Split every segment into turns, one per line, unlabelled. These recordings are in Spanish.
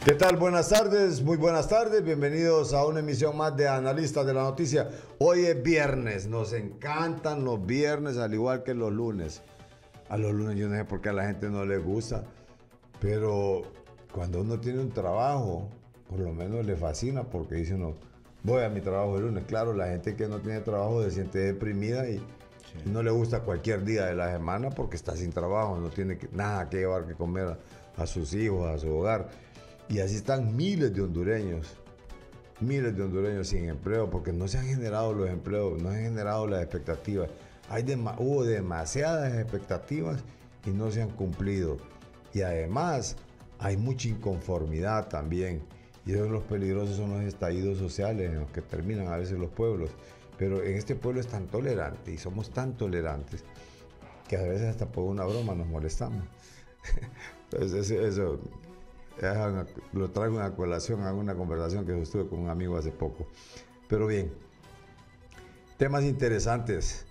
¿Qué tal? Buenas tardes, muy buenas tardes. Bienvenidos a una emisión más de Analistas de la Noticia. Hoy es viernes, nos encantan los viernes al igual que los lunes. A los lunes yo no sé por qué a la gente no le gusta, pero cuando uno tiene un trabajo, por lo menos le fascina porque dice uno, voy a mi trabajo el lunes. Claro, la gente que no tiene trabajo se siente deprimida y no le gusta cualquier día de la semana porque está sin trabajo, no tiene nada que llevar que comer a sus hijos, a su hogar. Y así están miles de hondureños sin empleo, porque no se han generado los empleos, no se han generado las expectativas. Hubo demasiadas expectativas y no se han cumplido. Y además hay mucha inconformidad también. Y uno de los peligrosos son los estallidos sociales en los que terminan a veces los pueblos. Pero en este pueblo es tan tolerante y somos tan tolerantes que a veces hasta por una broma nos molestamos. Entonces eso lo traigo a colación a una conversación que sostuve con un amigo hace poco. Pero bien, temas interesantes.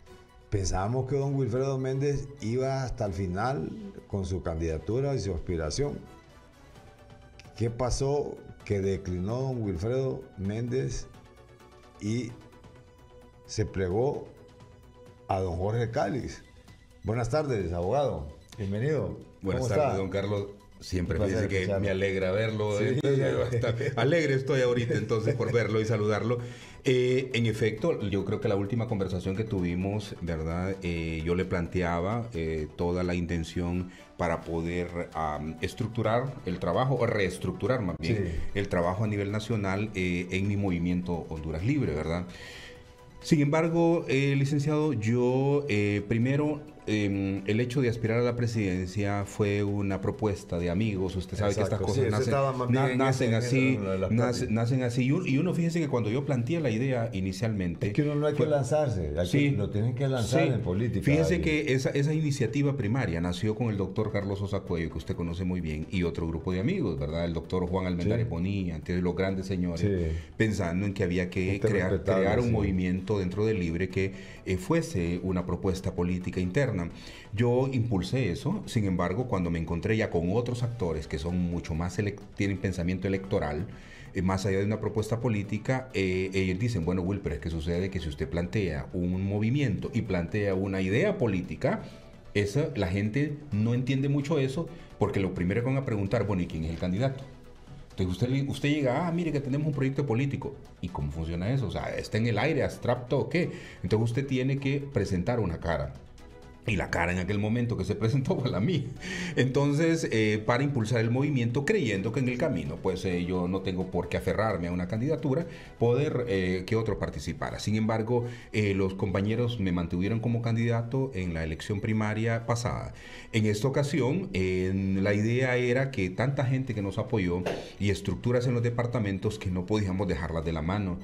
Pensábamos que don Wilfredo Méndez iba hasta el final con su candidatura y su aspiración. ¿Qué pasó? Que declinó don Wilfredo Méndez y se plegó a don Jorge Calix. Buenas tardes, abogado. Bienvenido.
Buenas tardes, don Carlos. Siempre me dice que me alegra verlo. Sí. Alegre estoy ahorita entonces por verlo y saludarlo. En efecto, yo creo que la última conversación que tuvimos, ¿verdad? Yo le planteaba toda la intención para poder estructurar el trabajo, o reestructurar más bien, el trabajo a nivel nacional en mi movimiento Honduras Libre, ¿verdad? Sin embargo, licenciado, yo primero, el hecho de aspirar a la presidencia fue una propuesta de amigos. Usted sabe que estas cosas nacen así. Y uno, fíjese que cuando yo planteé la idea inicialmente...
Es que uno no hay que lanzarse, lo tienen que lanzar en política.
Fíjese que esa iniciativa primaria nació con el doctor Carlos Sosa Cuello, que usted conoce muy bien, y otro grupo de amigos, ¿verdad? El doctor Juan Almendares Bonilla, entre los grandes señores, pensando en que había que crear un movimiento dentro del Libre que fuese una propuesta política interna. Yo impulsé eso. Sin embargo, cuando me encontré ya con otros actores que son mucho más tienen pensamiento electoral, más allá de una propuesta política, ellos dicen, bueno, Will, pero es que sucede que si usted plantea un movimiento y plantea una idea política, la gente no entiende mucho eso, porque lo primero que van a preguntar, bueno, ¿y quién es el candidato? Entonces usted llega, mire que tenemos un proyecto político. ¿Y cómo funciona eso? O sea, ¿está en el aire, abstracto o qué? Entonces usted tiene que presentar una cara. Y la cara en aquel momento que se presentó fue la mía. Entonces, para impulsar el movimiento, creyendo que en el camino, pues yo no tengo por qué aferrarme a una candidatura, poder que otro participara. Sin embargo, los compañeros me mantuvieron como candidato en la elección primaria pasada. En esta ocasión, la idea era que tanta gente que nos apoyó y estructuras en los departamentos que no podíamos dejarlas de la mano.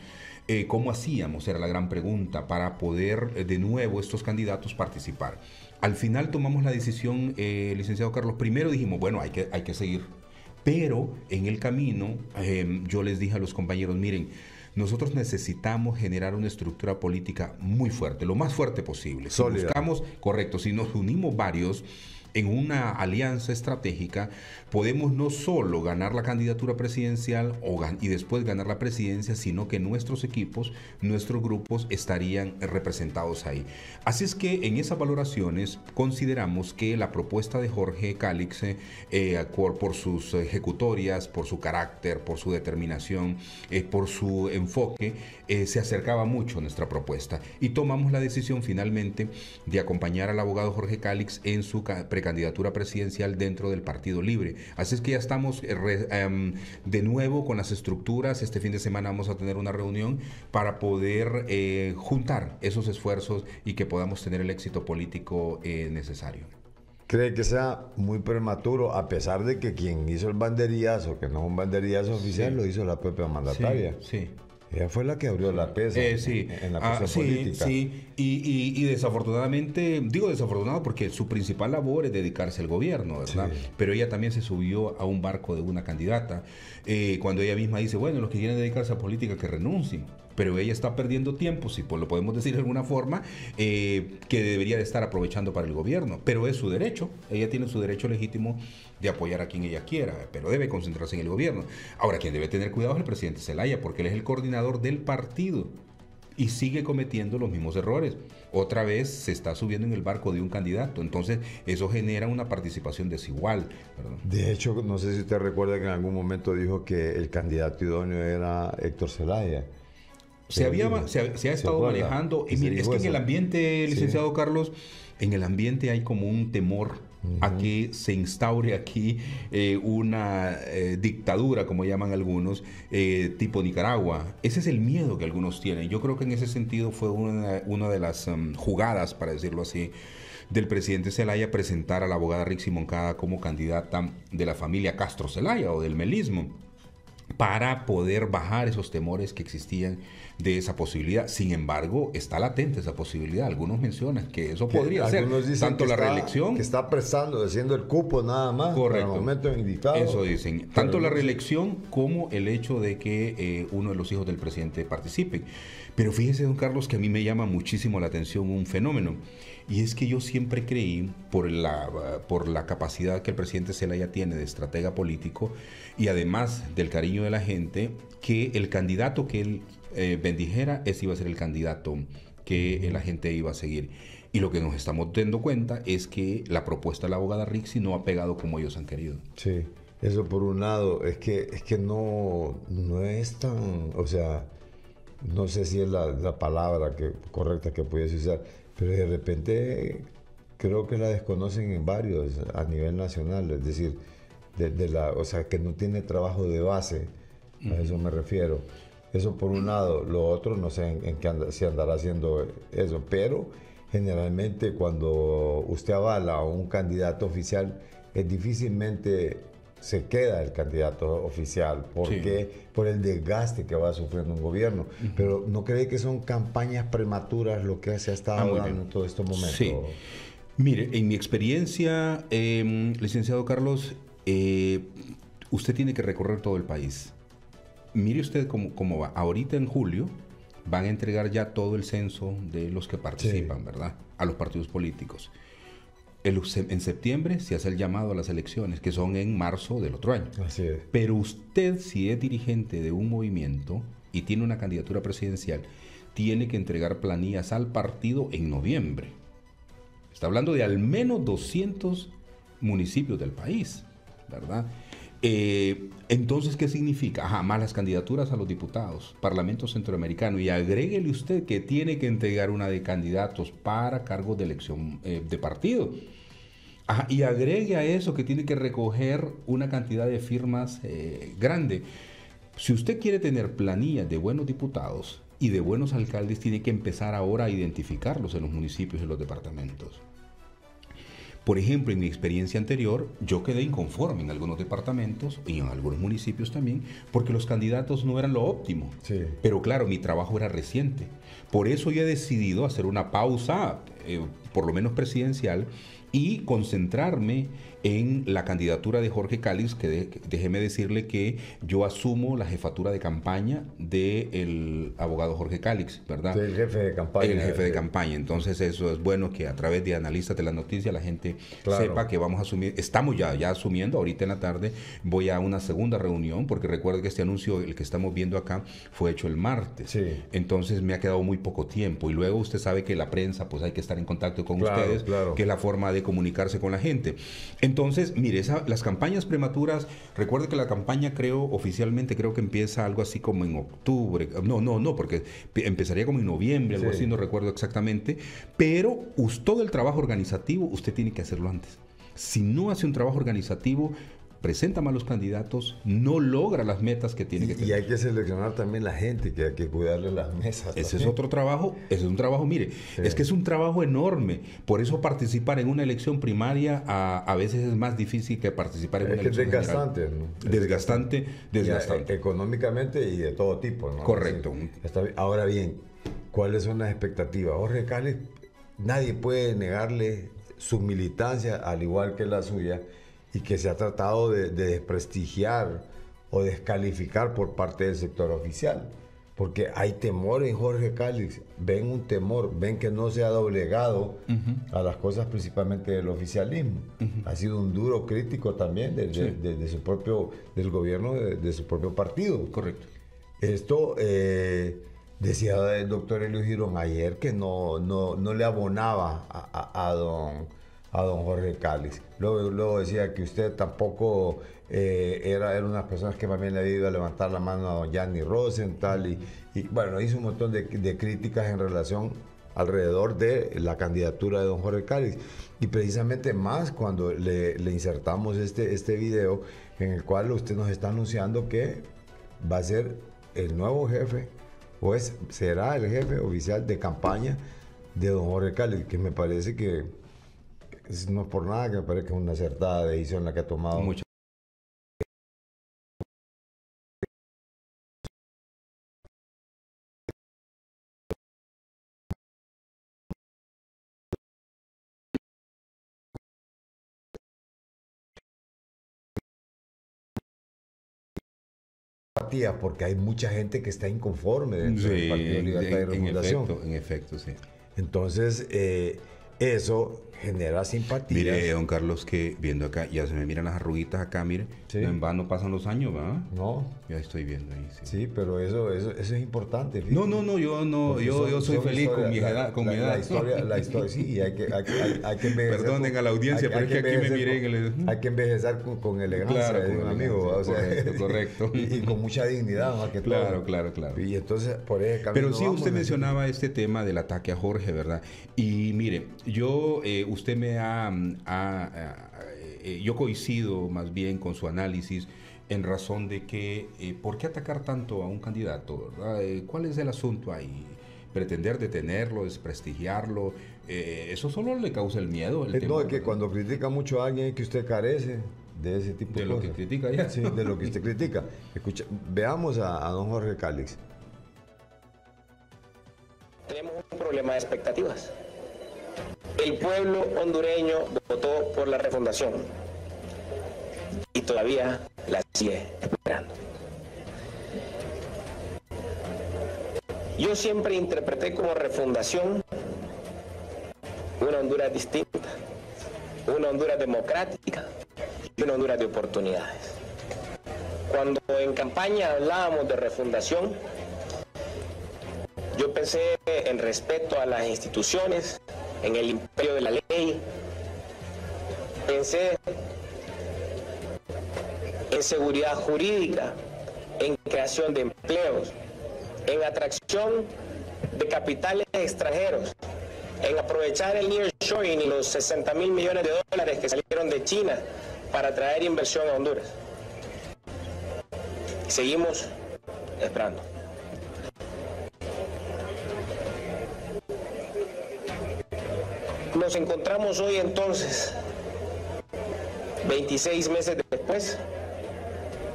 ¿Cómo hacíamos? Era la gran pregunta para poder de nuevo estos candidatos participar. Al final tomamos la decisión, licenciado Carlos. Primero dijimos, bueno, hay que seguir. Pero en el camino yo les dije a los compañeros, miren, nosotros necesitamos generar una estructura política muy fuerte, lo más fuerte posible. Si buscamos, correcto, si nos unimos varios en una alianza estratégica, podemos no solo ganar la candidatura presidencial y después ganar la presidencia, sino que nuestros equipos, nuestros grupos estarían representados ahí. Así es que en esas valoraciones consideramos que la propuesta de Jorge Calix, por sus ejecutorias, por su carácter, por su determinación, por su enfoque, se acercaba mucho a nuestra propuesta. Y tomamos la decisión finalmente de acompañar al abogado Jorge Calix en su precandidatura presidencial dentro del Partido Libre. Así es que ya estamos de nuevo con las estructuras. Este fin de semana vamos a tener una reunión para poder juntar esos esfuerzos y que podamos tener el éxito político necesario.
¿Cree que sea muy prematuro, a pesar de que quien hizo el banderillazo, que no es un banderillazo oficial, lo hizo la propia mandataria?
Sí.
Ella fue la que abrió la pesa en la cosa política.
Sí, y desafortunadamente, digo desafortunado porque su principal labor es dedicarse al gobierno, ¿verdad? Sí. Pero ella también se subió a un barco de una candidata. Cuando ella misma dice, bueno, los que quieren dedicarse a política que renuncien. pero ella está perdiendo tiempo, si lo podemos decir de alguna forma, que debería de estar aprovechando para el gobierno, pero es su derecho, ella tiene su derecho legítimo de apoyar a quien ella quiera, pero debe concentrarse en el gobierno. Ahora, quien debe tener cuidado es el presidente Zelaya, porque él es el coordinador del partido y sigue cometiendo los mismos errores. Otra vez se está subiendo en el barco de un candidato, entonces eso genera una participación desigual, ¿verdad?
De hecho, no sé si usted recuerda que en algún momento dijo que el candidato idóneo era Héctor Zelaya.
Se ha estado manejando, y mire, es que en el ambiente, licenciado Carlos, en el ambiente hay como un temor a que se instaure aquí una dictadura, como llaman algunos, tipo Nicaragua. Ese es el miedo que algunos tienen. Yo creo que en ese sentido fue una de las jugadas, para decirlo así, del presidente Zelaya presentar a la abogada Rixi Moncada como candidata de la familia Castro Zelaya o del melismo, para poder bajar esos temores que existían de esa posibilidad. Sin embargo, está latente esa posibilidad. Algunos mencionan que eso podría ser tanto la reelección...
Que está prestando, haciendo el cupo nada más.
Correcto.
Para el momento indicado.
Eso dicen. Tanto la reelección como el hecho de que uno de los hijos del presidente participe. Pero fíjese, don Carlos, que a mí me llama muchísimo la atención un fenómeno. Y es que yo siempre creí, por la capacidad que el presidente Zelaya tiene de estratega político y además del cariño de la gente, que el candidato que él bendijera, ese iba a ser el candidato que la gente iba a seguir. Y lo que nos estamos dando cuenta es que la propuesta de la abogada Rixi no ha pegado como ellos han querido.
Sí, eso por un lado, es que no es tan, o sea, no sé si es la palabra correcta que puedes usar, pero de repente creo que la desconocen en varios a nivel nacional, es decir, o sea, que no tiene trabajo de base, a eso me refiero. Eso por un lado. Lo otro, no sé si andará haciendo eso, pero generalmente cuando usted avala a un candidato oficial, difícilmente se queda el candidato oficial. ¿Por qué? Por el desgaste que va sufriendo un gobierno. Pero ¿no cree que son campañas prematuras lo que se ha estado dando en todos estos momentos?
Sí. Mire, en mi experiencia, licenciado Carlos, usted tiene que recorrer todo el país. Mire usted cómo va. Ahorita en julio van a entregar ya todo el censo de los que participan, ¿verdad? A los partidos políticos. En septiembre se hace el llamado a las elecciones, que son en marzo del otro año.
Así es.
Pero usted, si es dirigente de un movimiento y tiene una candidatura presidencial, tiene que entregar planillas al partido en noviembre. Está hablando de al menos 200 municipios del país, ¿verdad? Entonces, ¿qué significa? Más las candidaturas a los diputados, Parlamento Centroamericano, y agréguele usted que tiene que entregar una de candidatos para cargos de elección de partido. Y agregue a eso que tiene que recoger una cantidad de firmas grande. Si usted quiere tener planillas de buenos diputados y de buenos alcaldes, tiene que empezar ahora a identificarlos en los municipios y en los departamentos. Por ejemplo, en mi experiencia anterior, yo quedé inconforme en algunos departamentos y en algunos municipios también, porque los candidatos no eran lo óptimo.
Sí.
Pero claro, mi trabajo era reciente. Por eso yo he decidido hacer una pausa, por lo menos presidencial, y concentrarme en la candidatura de Jorge Cálix, que déjeme decirle que yo asumo la jefatura de campaña del abogado Jorge Cálix, ¿verdad?
El jefe de campaña.
El jefe de campaña. Entonces eso es bueno que a través de analistas de la noticia la gente sepa que vamos a asumir, estamos ya asumiendo, ahorita en la tarde voy a una segunda reunión, porque recuerde que este anuncio, el que estamos viendo acá, fue hecho el martes. Sí. Entonces me ha quedado muy poco tiempo y luego usted sabe que la prensa, pues hay que estar en contacto con ustedes, que es la forma de comunicarse con la gente. Entonces, mire, las campañas prematuras, recuerde que la campaña oficialmente creo que empieza algo así como en octubre, no, porque empezaría como en noviembre, algo así, no recuerdo exactamente, pero todo el trabajo organizativo usted tiene que hacerlo antes. Si no hace un trabajo organizativo, presenta malos candidatos, no logra las metas que tiene que tener.
Y hay que seleccionar también la gente, que hay que cuidarle las mesas.
Ese es otro trabajo, mire, es que es un trabajo enorme. Por eso participar en una elección primaria a veces es más difícil que participar en una elección general. Desgastante, ¿no?
Económicamente y de todo tipo, ¿no?
Correcto.
Ahora bien, ¿cuáles son las expectativas? Jorge Cálix, nadie puede negarle su militancia, al igual que la suya, y que se ha tratado de desprestigiar o descalificar por parte del sector oficial. porque hay temor en Jorge Calix, ven un temor, ven que no se ha doblegado a las cosas principalmente del oficialismo. Ha sido un duro crítico también de su propio, del gobierno de su propio partido.
Correcto.
Esto decía el doctor Elio Girón ayer que no le abonaba a don Jorge Calix. Luego decía que usted tampoco era una de las personas que más bien le había ido a levantar la mano a don Gianni Rosenthal y bueno, hizo un montón de críticas en relación alrededor de la candidatura de don Jorge Calix. Y precisamente más cuando le insertamos este video en el cual usted nos está anunciando que va a ser el nuevo jefe o será el jefe oficial de campaña de don Jorge Calix, que me parece que no es por nada, que me parece que es una acertada decisión la que ha tomado.
Mucho.
Porque hay mucha gente que está inconforme dentro del Partido Libertad y Refundación.
En efecto, sí.
Entonces, eso genera simpatía.
Mire, don Carlos, que viendo acá, ya se me miran las arruguitas acá, mire.
Sí.
No en vano pasan los años, ¿verdad?
No.
Ya estoy viendo ahí, sí.
Sí, pero eso es importante.
Fíjate. No, yo soy feliz con mi edad.
La historia, sí, y hay que envejecer.
Perdonen a la audiencia, pero es que aquí me miré.
Hay que envejecer con elegancia,
claro,
con un amigo. O sea,
correcto.
Y con mucha dignidad, más que
todo. Claro.
Y entonces, por ese camino.
Pero sí, usted mencionaba este tema del ataque a Jorge, ¿verdad? Y mire, usted me yo coincido más bien con su análisis en razón de que ¿por qué atacar tanto a un candidato, verdad? ¿Cuál es el asunto ahí? ¿Pretender detenerlo, desprestigiarlo? ¿Eso solo le causa el miedo?
No, es que cuando critica mucho a alguien es que usted carece de ese tipo de cosas.
De lo que critica ya.
Sí, de lo que usted critica. Escucha, veamos a don Jorge Calix.
Tenemos un problema de expectativas. El pueblo hondureño votó por la refundación y todavía la sigue esperando. Yo siempre interpreté como refundación una Honduras distinta, una Honduras democrática y una Honduras de oportunidades. Cuando en campaña hablábamos de refundación, yo pensé en respeto a las instituciones, en el imperio de la ley, pensé en seguridad jurídica, en creación de empleos, en atracción de capitales extranjeros, en aprovechar el nearshoring y los 60.000 millones de dólares que salieron de China para traer inversión a Honduras. Seguimos esperando. Nos encontramos hoy entonces, 26 meses después,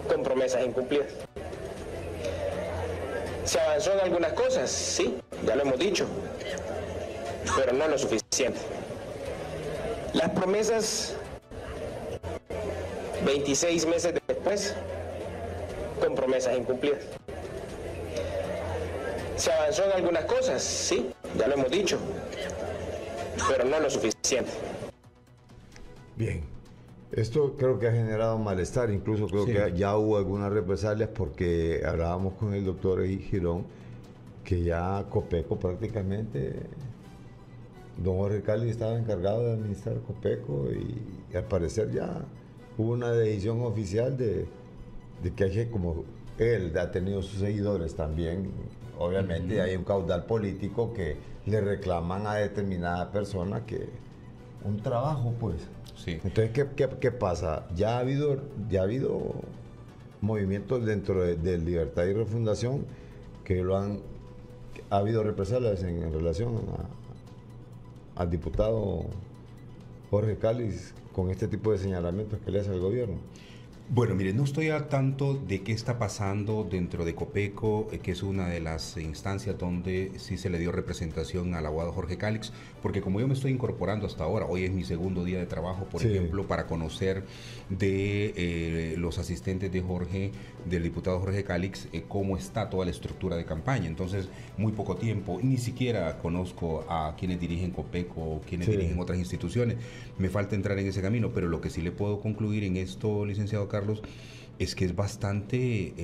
con promesas incumplidas. Se avanzó en algunas cosas, sí, ya lo hemos dicho, pero no lo suficiente. Las promesas, 26 meses después, con promesas incumplidas. Se avanzó en algunas cosas, sí, ya lo hemos dicho, pero no lo suficiente.
Bien, esto creo que ha generado malestar, incluso creo que ya hubo algunas represalias porque hablábamos con el doctor Girón que ya Copeco prácticamente, don Jorge Calix estaba encargado de administrar Copeco y al parecer ya hubo una decisión oficial de que hay que, como él ha tenido sus seguidores también, obviamente hay un caudal político que le reclaman a determinada persona que un trabajo, pues.
Sí.
Entonces, ¿qué pasa? Ya ha habido movimientos dentro de Libertad y Refundación que ha habido represalias en relación al diputado Jorge Calix con este tipo de señalamientos que le hace al gobierno.
Bueno, mire, no estoy al tanto de qué está pasando dentro de Copeco, que es una de las instancias donde sí se le dio representación al abogado Jorge Cálix, porque como yo me estoy incorporando hasta ahora, hoy es mi segundo día de trabajo, por ejemplo, para conocer de los asistentes de Jorge, del diputado Jorge Cálix, cómo está toda la estructura de campaña. Entonces, muy poco tiempo, ni siquiera conozco a quienes dirigen Copeco o quienes dirigen otras instituciones. Me falta entrar en ese camino, pero lo que sí le puedo concluir en esto, licenciado Carlos, es que es bastante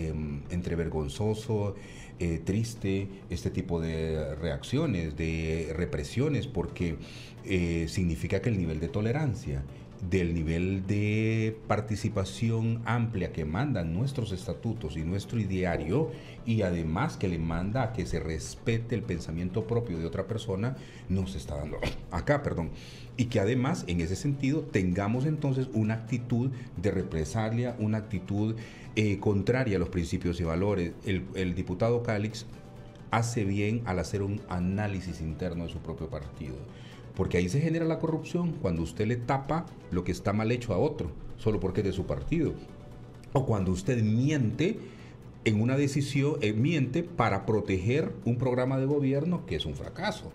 entre vergonzoso, triste este tipo de reacciones, de represiones, porque significa que el nivel de tolerancia, del nivel de participación amplia que mandan nuestros estatutos y nuestro ideario, y además que le manda a que se respete el pensamiento propio de otra persona, no se está dando acá, y que además en ese sentido tengamos entonces una actitud de represalia, una actitud contraria a los principios y valores. El diputado Cálix hace bien al hacer un análisis interno de su propio partido, porque ahí se genera la corrupción cuando usted le tapa lo que está mal hecho a otro, solo porque es de su partido. O cuando usted miente en una decisión, miente para proteger un programa de gobierno que es un fracaso,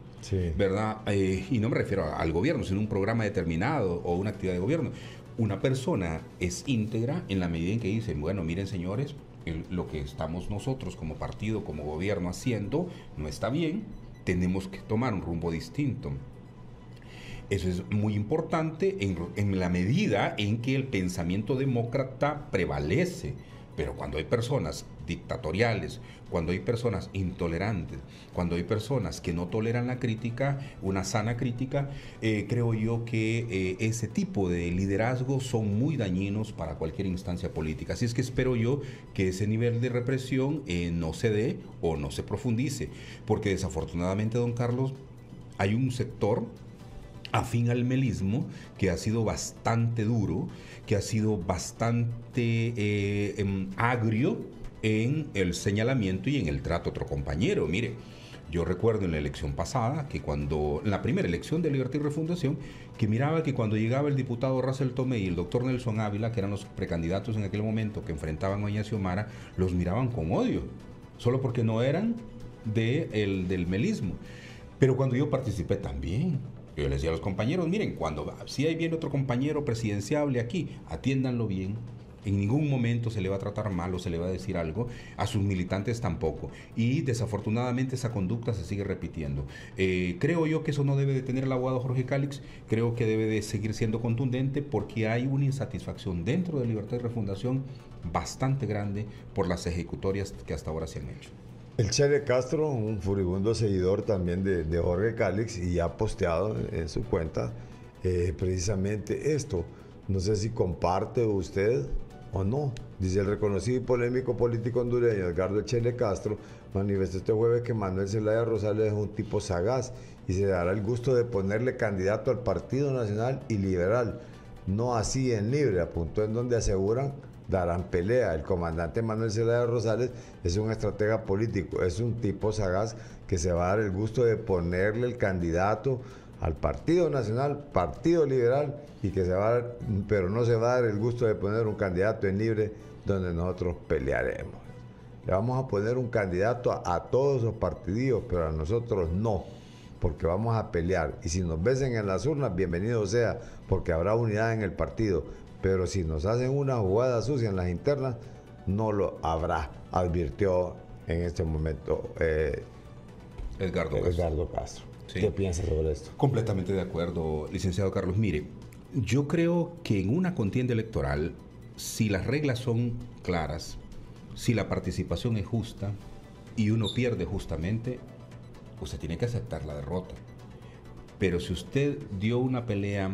¿verdad? Y no me refiero al gobierno, sino un programa determinado o una actividad de gobierno. Una persona es íntegra en la medida en que dice, bueno, miren señores, lo que estamos nosotros como partido, como gobierno haciendo, no está bien, tenemos que tomar un rumbo distinto. Eso es muy importante en la medida en que el pensamiento demócrata prevalece. Pero cuando hay personas dictatoriales, cuando hay personas intolerantes, cuando hay personas que no toleran la crítica, una sana crítica, creo yo que ese tipo de liderazgos son muy dañinos para cualquier instancia política. Así es que espero yo que ese nivel de represión no se dé o no se profundice, porque desafortunadamente, don Carlos, hay un sector afín al melismo, que ha sido bastante duro, que ha sido bastante agrio en el señalamiento y en el trato a otro compañero. Mire, yo recuerdo en la elección pasada, en la primera elección de Libertad y Refundación, que miraba que cuando llegaba el diputado Russell Tomé y el doctor Nelson Ávila, que eran los precandidatos en aquel momento que enfrentaban a doña Xiomara, los miraban con odio, solo porque no eran del melismo. Pero cuando yo participé también, yo les decía a los compañeros, miren, si ahí viene otro compañero presidenciable aquí, atiéndanlo bien. En ningún momento se le va a tratar mal o se le va a decir algo, a sus militantes tampoco. Y desafortunadamente esa conducta se sigue repitiendo. Creo yo que eso no debe de tener el abogado Jorge Cálix, creo que debe de seguir siendo contundente, porque hay una insatisfacción dentro de Libertad y Refundación bastante grande por las ejecutorias que hasta ahora se han hecho.
El Chele Castro, un furibundo seguidor también de Jorge Cálix, y ha posteado en su cuenta precisamente esto. No sé si comparte usted o no. Dice: el reconocido y polémico político hondureño Edgardo Chele Castro manifestó este jueves que Manuel Zelaya Rosales es un tipo sagaz y se dará el gusto de ponerle candidato al Partido Nacional y Liberal, no así en Libre, apuntó, en donde aseguran darán pelea. El comandante Manuel Zelaya Rosales es un estratega político, es un tipo sagaz que se va a dar el gusto de ponerle el candidato al Partido Nacional, Partido Liberal, y que se va a dar, pero no se va a dar el gusto de poner un candidato en Libre donde nosotros pelearemos. Le vamos a poner un candidato a todos los partidillos, pero a nosotros no, porque vamos a pelear. Y si nos besen en las urnas, bienvenido sea, porque habrá unidad en el partido. Pero si nos hacen una jugada sucia en las internas, no lo habrá, advirtió en este momento Edgardo Castro. Sí. ¿Qué piensas sobre esto?
Completamente de acuerdo, licenciado Carlos. Mire, yo creo que en una contienda electoral, si las reglas son claras, si la participación es justa y uno pierde justamente, usted tiene que aceptar la derrota. Pero si usted dio una pelea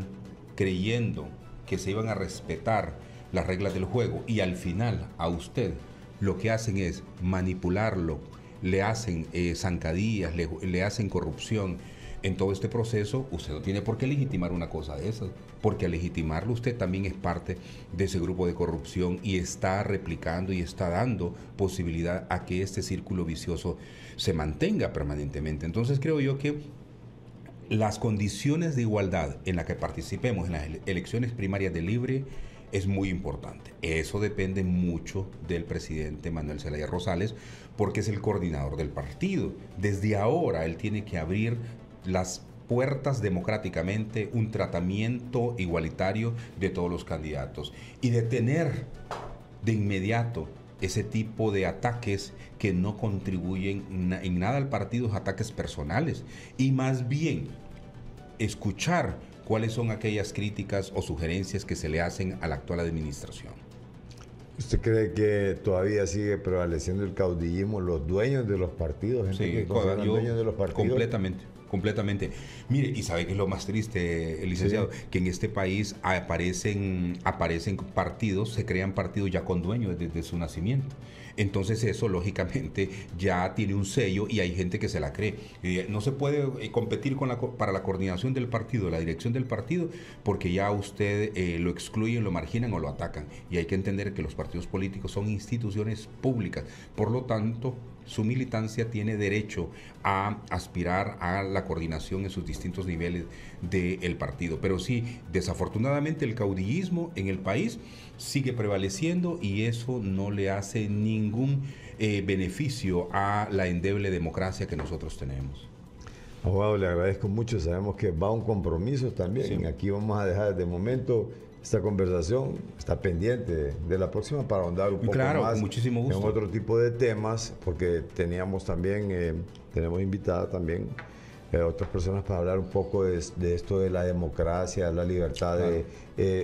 creyendo que se iban a respetar las reglas del juego y al final a usted lo que hacen es manipularlo, le hacen zancadillas, le hacen corrupción en todo este proceso, usted no tiene por qué legitimar una cosa de esas, porque al legitimarlo usted también es parte de ese grupo de corrupción y está replicando y está dando posibilidad a que este círculo vicioso se mantenga permanentemente. Entonces creo yo que las condiciones de igualdad en las que participemos en las elecciones primarias de Libre es muy importante. Eso depende mucho del presidente Manuel Zelaya Rosales, porque es el coordinador del partido. Desde ahora él tiene que abrir las puertas democráticamente, un tratamiento igualitario de todos los candidatos y detener de inmediato ese tipo de ataques que no contribuyen en nada al partido, ataques personales, y más bien escuchar cuáles son aquellas críticas o sugerencias que se le hacen a la actual administración.
¿Usted cree que todavía sigue prevaleciendo el caudillismo, los dueños de los partidos?
Sí,
dueños de los partidos.
Completamente. Mire, y sabe que es lo más triste, licenciado, sí, que en este país aparecen partidos, se crean partidos ya con dueños desde su nacimiento. Entonces eso lógicamente ya tiene un sello y hay gente que se la cree. No se puede competir para la coordinación del partido, la dirección del partido, porque ya usted lo excluyen, lo marginan o lo atacan. Y hay que entender que los partidos políticos son instituciones públicas. Por lo tanto, su militancia tiene derecho a aspirar a la coordinación en sus distintos niveles del partido. Pero sí, desafortunadamente el caudillismo en el país sigue prevaleciendo y eso no le hace ningún beneficio a la endeble democracia que nosotros tenemos.
Abogado, le agradezco mucho. Sabemos que va un compromiso también. Sí. Aquí vamos a dejar de momento esta conversación, está pendiente de la próxima para ahondar un poco más
con muchísimo gusto,
en otro tipo de temas, porque teníamos también, tenemos invitada también otras personas para hablar un poco de esto de la democracia, la libertad, claro,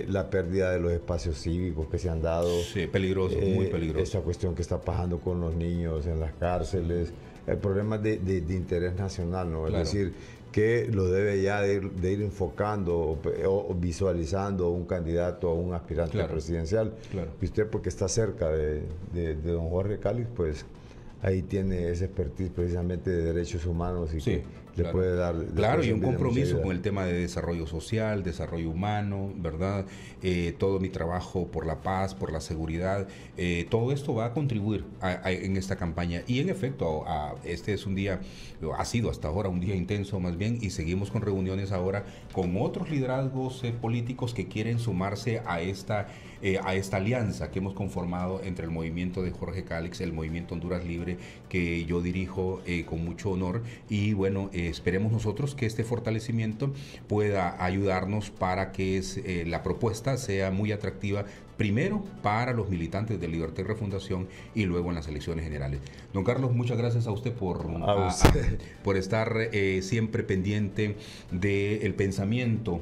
la pérdida de los espacios cívicos que se han dado.
Sí, peligroso, muy peligroso.
Esa cuestión que está pasando con los niños en las cárceles, el problema de interés nacional, ¿no? Claro. Es decir, que lo debe ya de ir enfocando o visualizando un candidato o un aspirante, claro, presidencial. Claro. Y usted, porque está cerca de don Jorge Cálix, pues ahí tiene ese expertise precisamente de derechos humanos y sí, que claro, le puede dar...
Claro, y un compromiso con el tema de desarrollo social, desarrollo humano, ¿verdad? Todo mi trabajo por la paz, por la seguridad, todo esto va a contribuir en esta campaña. Y en efecto, este es un día, ha sido hasta ahora un día intenso más bien, y seguimos con reuniones ahora con otros liderazgos políticos que quieren sumarse a esta alianza que hemos conformado entre el movimiento de Jorge Cálix, el movimiento Honduras Libre, que yo dirijo con mucho honor, y bueno, esperemos nosotros que este fortalecimiento pueda ayudarnos para que la propuesta sea muy atractiva, primero para los militantes de Libertad y Refundación y luego en las elecciones generales. Don Carlos, muchas gracias a usted por estar siempre pendiente del pensamiento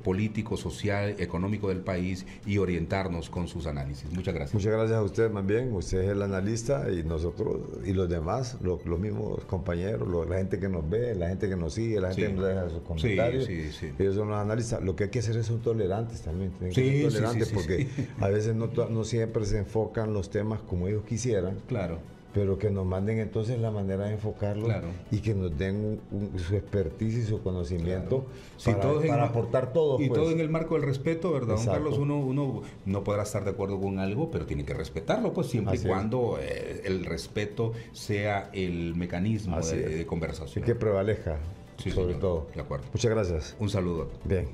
político, social, económico del país y orientarnos con sus análisis. Muchas gracias.
Muchas gracias a usted más bien. Usted es el analista y nosotros y los demás, los mismos compañeros, la gente que nos ve, la gente que nos sigue, la gente que nos deja sus comentarios. Sí. Ellos son los analistas. Lo que hay que hacer es ser tolerantes también. Tienen que ser tolerantes porque a veces no siempre se enfocan los temas como ellos quisieran.
Claro.
Pero que nos manden entonces la manera de enfocarlo, claro, y que nos den su expertise y su conocimiento, claro, para aportar todo.
Y pues, todo en el marco del respeto, ¿verdad, don Carlos? Uno no podrá estar de acuerdo con algo, pero tiene que respetarlo, pues siempre y cuando el respeto sea el mecanismo de conversación.
Y que prevalezca, sobre todo.
De acuerdo.
Muchas gracias.
Un saludo.
Bien.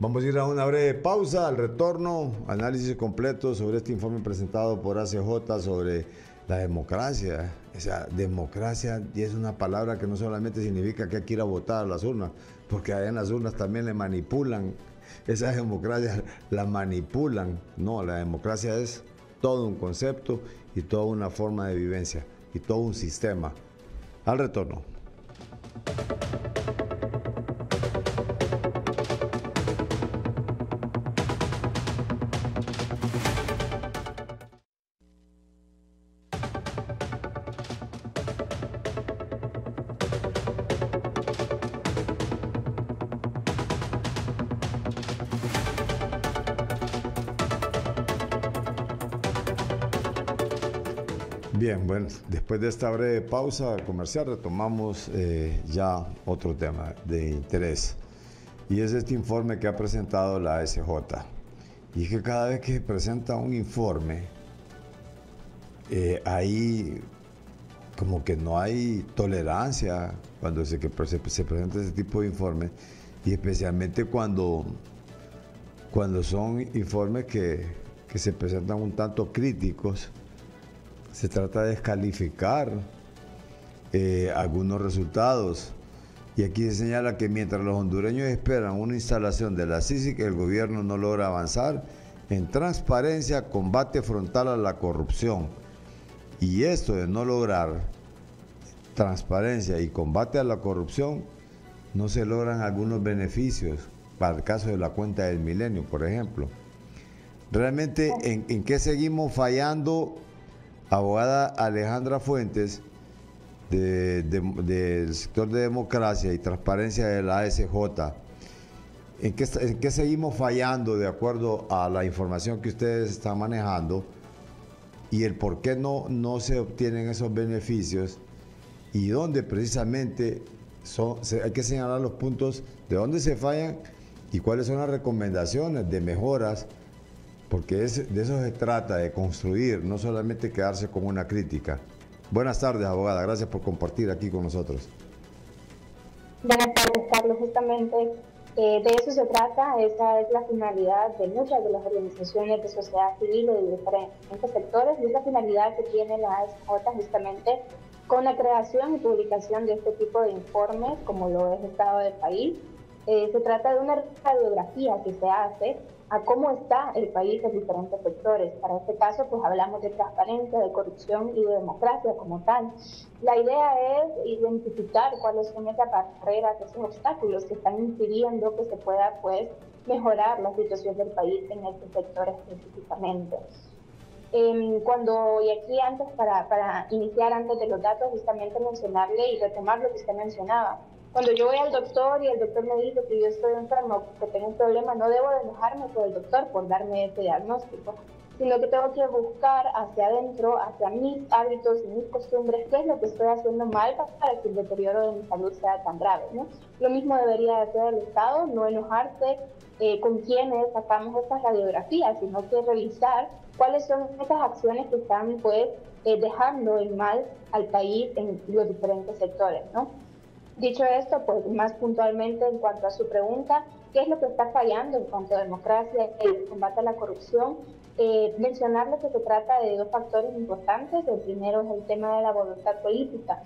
Vamos a ir a una breve pausa. Al retorno, análisis completo sobre este informe presentado por ACJ sobre la democracia. Esa democracia y es una palabra que no solamente significa que hay que ir a votar a las urnas, porque allá en las urnas también le manipulan. Esa democracia la manipulan. No, la democracia es todo un concepto y toda una forma de vivencia y todo un sistema. Al retorno. Bien, bueno, después de esta breve pausa comercial retomamos ya otro tema de interés, y es este informe que ha presentado la ASJ. Y es que cada vez que presenta un informe, ahí como que no hay tolerancia cuando se presenta ese tipo de informes, y especialmente cuando cuando son informes que se presentan un tanto críticos, se trata de descalificar algunos resultados. Y aquí se señala que mientras los hondureños esperan una instalación de la CICIG, el gobierno no logra avanzar en transparencia, combate frontal a la corrupción. Y esto de no lograr transparencia y combate a la corrupción, no se logran algunos beneficios, para el caso de la cuenta del milenio, por ejemplo. Realmente, ¿en qué seguimos fallando, abogada Alejandra Fuentes, del sector de democracia y transparencia de la ASJ? ¿En qué seguimos fallando de acuerdo a la información que ustedes están manejando y el por qué no se obtienen esos beneficios y dónde precisamente hay que señalar los puntos de dónde se fallan y cuáles son las recomendaciones de mejoras? Porque de eso se trata, de construir, no solamente quedarse con una crítica. Buenas tardes, abogada. Gracias por compartir aquí con nosotros.
Buenas tardes, Carlos. Justamente de eso se trata. Esa es la finalidad de muchas de las organizaciones de sociedad civil y de diferentes sectores. Y es la finalidad que tiene la ASJ justamente con la creación y publicación de este tipo de informes, como lo es Estado del País. Se trata de una radiografía que se hace a cómo está el país en diferentes sectores. Para este caso, pues hablamos de transparencia, de corrupción y de democracia como tal. La idea es identificar cuáles son esas barreras, esos obstáculos que están impidiendo que se pueda, pues, mejorar la situación del país en este sector específicamente. Y aquí antes, para iniciar antes de los datos, justamente mencionarle y retomar lo que usted mencionaba. Cuando yo voy al doctor y el doctor me dice que yo estoy enfermo, que tengo un problema, no debo de enojarme por el doctor por darme ese diagnóstico, sino que tengo que buscar hacia adentro, hacia mis hábitos y mis costumbres, qué es lo que estoy haciendo mal para que el deterioro de mi salud sea tan grave, ¿no? Lo mismo debería hacer el Estado, no enojarse con quienes sacamos estas radiografías, sino que revisar cuáles son esas acciones que están, pues, dejando en mal al país en los diferentes sectores, ¿no? Dicho esto, pues más puntualmente en cuanto a su pregunta, ¿qué es lo que está fallando en cuanto a democracia y el combate a la corrupción? Mencionarles que se trata de dos factores importantes. El primero es el tema de la voluntad política.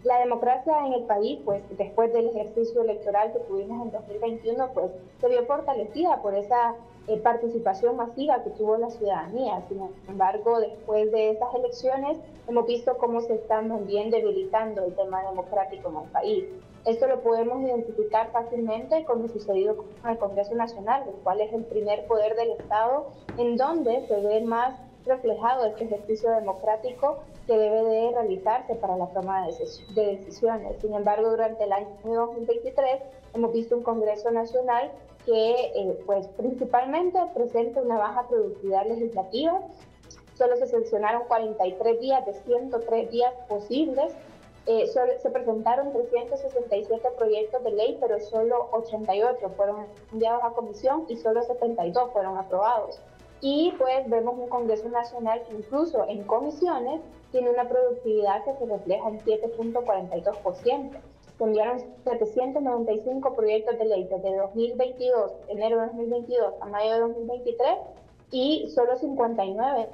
La democracia en el país, pues después del ejercicio electoral que tuvimos en 2021, pues se vio fortalecida por esa participación masiva que tuvo la ciudadanía. Sin embargo, después de esas elecciones, hemos visto cómo se está también debilitando el tema democrático en el país. Esto lo podemos identificar fácilmente con lo sucedido con el Congreso Nacional, el cual es el primer poder del Estado, en donde se ve más reflejado este ejercicio democrático que debe de realizarse para la toma de decisiones. Sin embargo, durante el año 2023 hemos visto un Congreso Nacional que pues principalmente presenta una baja productividad legislativa. Solo se seleccionaron 43 días de 103 días posibles. Se presentaron 367 proyectos de ley, pero solo 88 fueron enviados a comisión y solo 72 fueron aprobados. Y pues vemos un Congreso Nacional que incluso en comisiones tiene una productividad que se refleja en 7.42%. Se enviaron 795 proyectos de ley desde 2022, enero de 2022 a mayo de 2023, y solo 59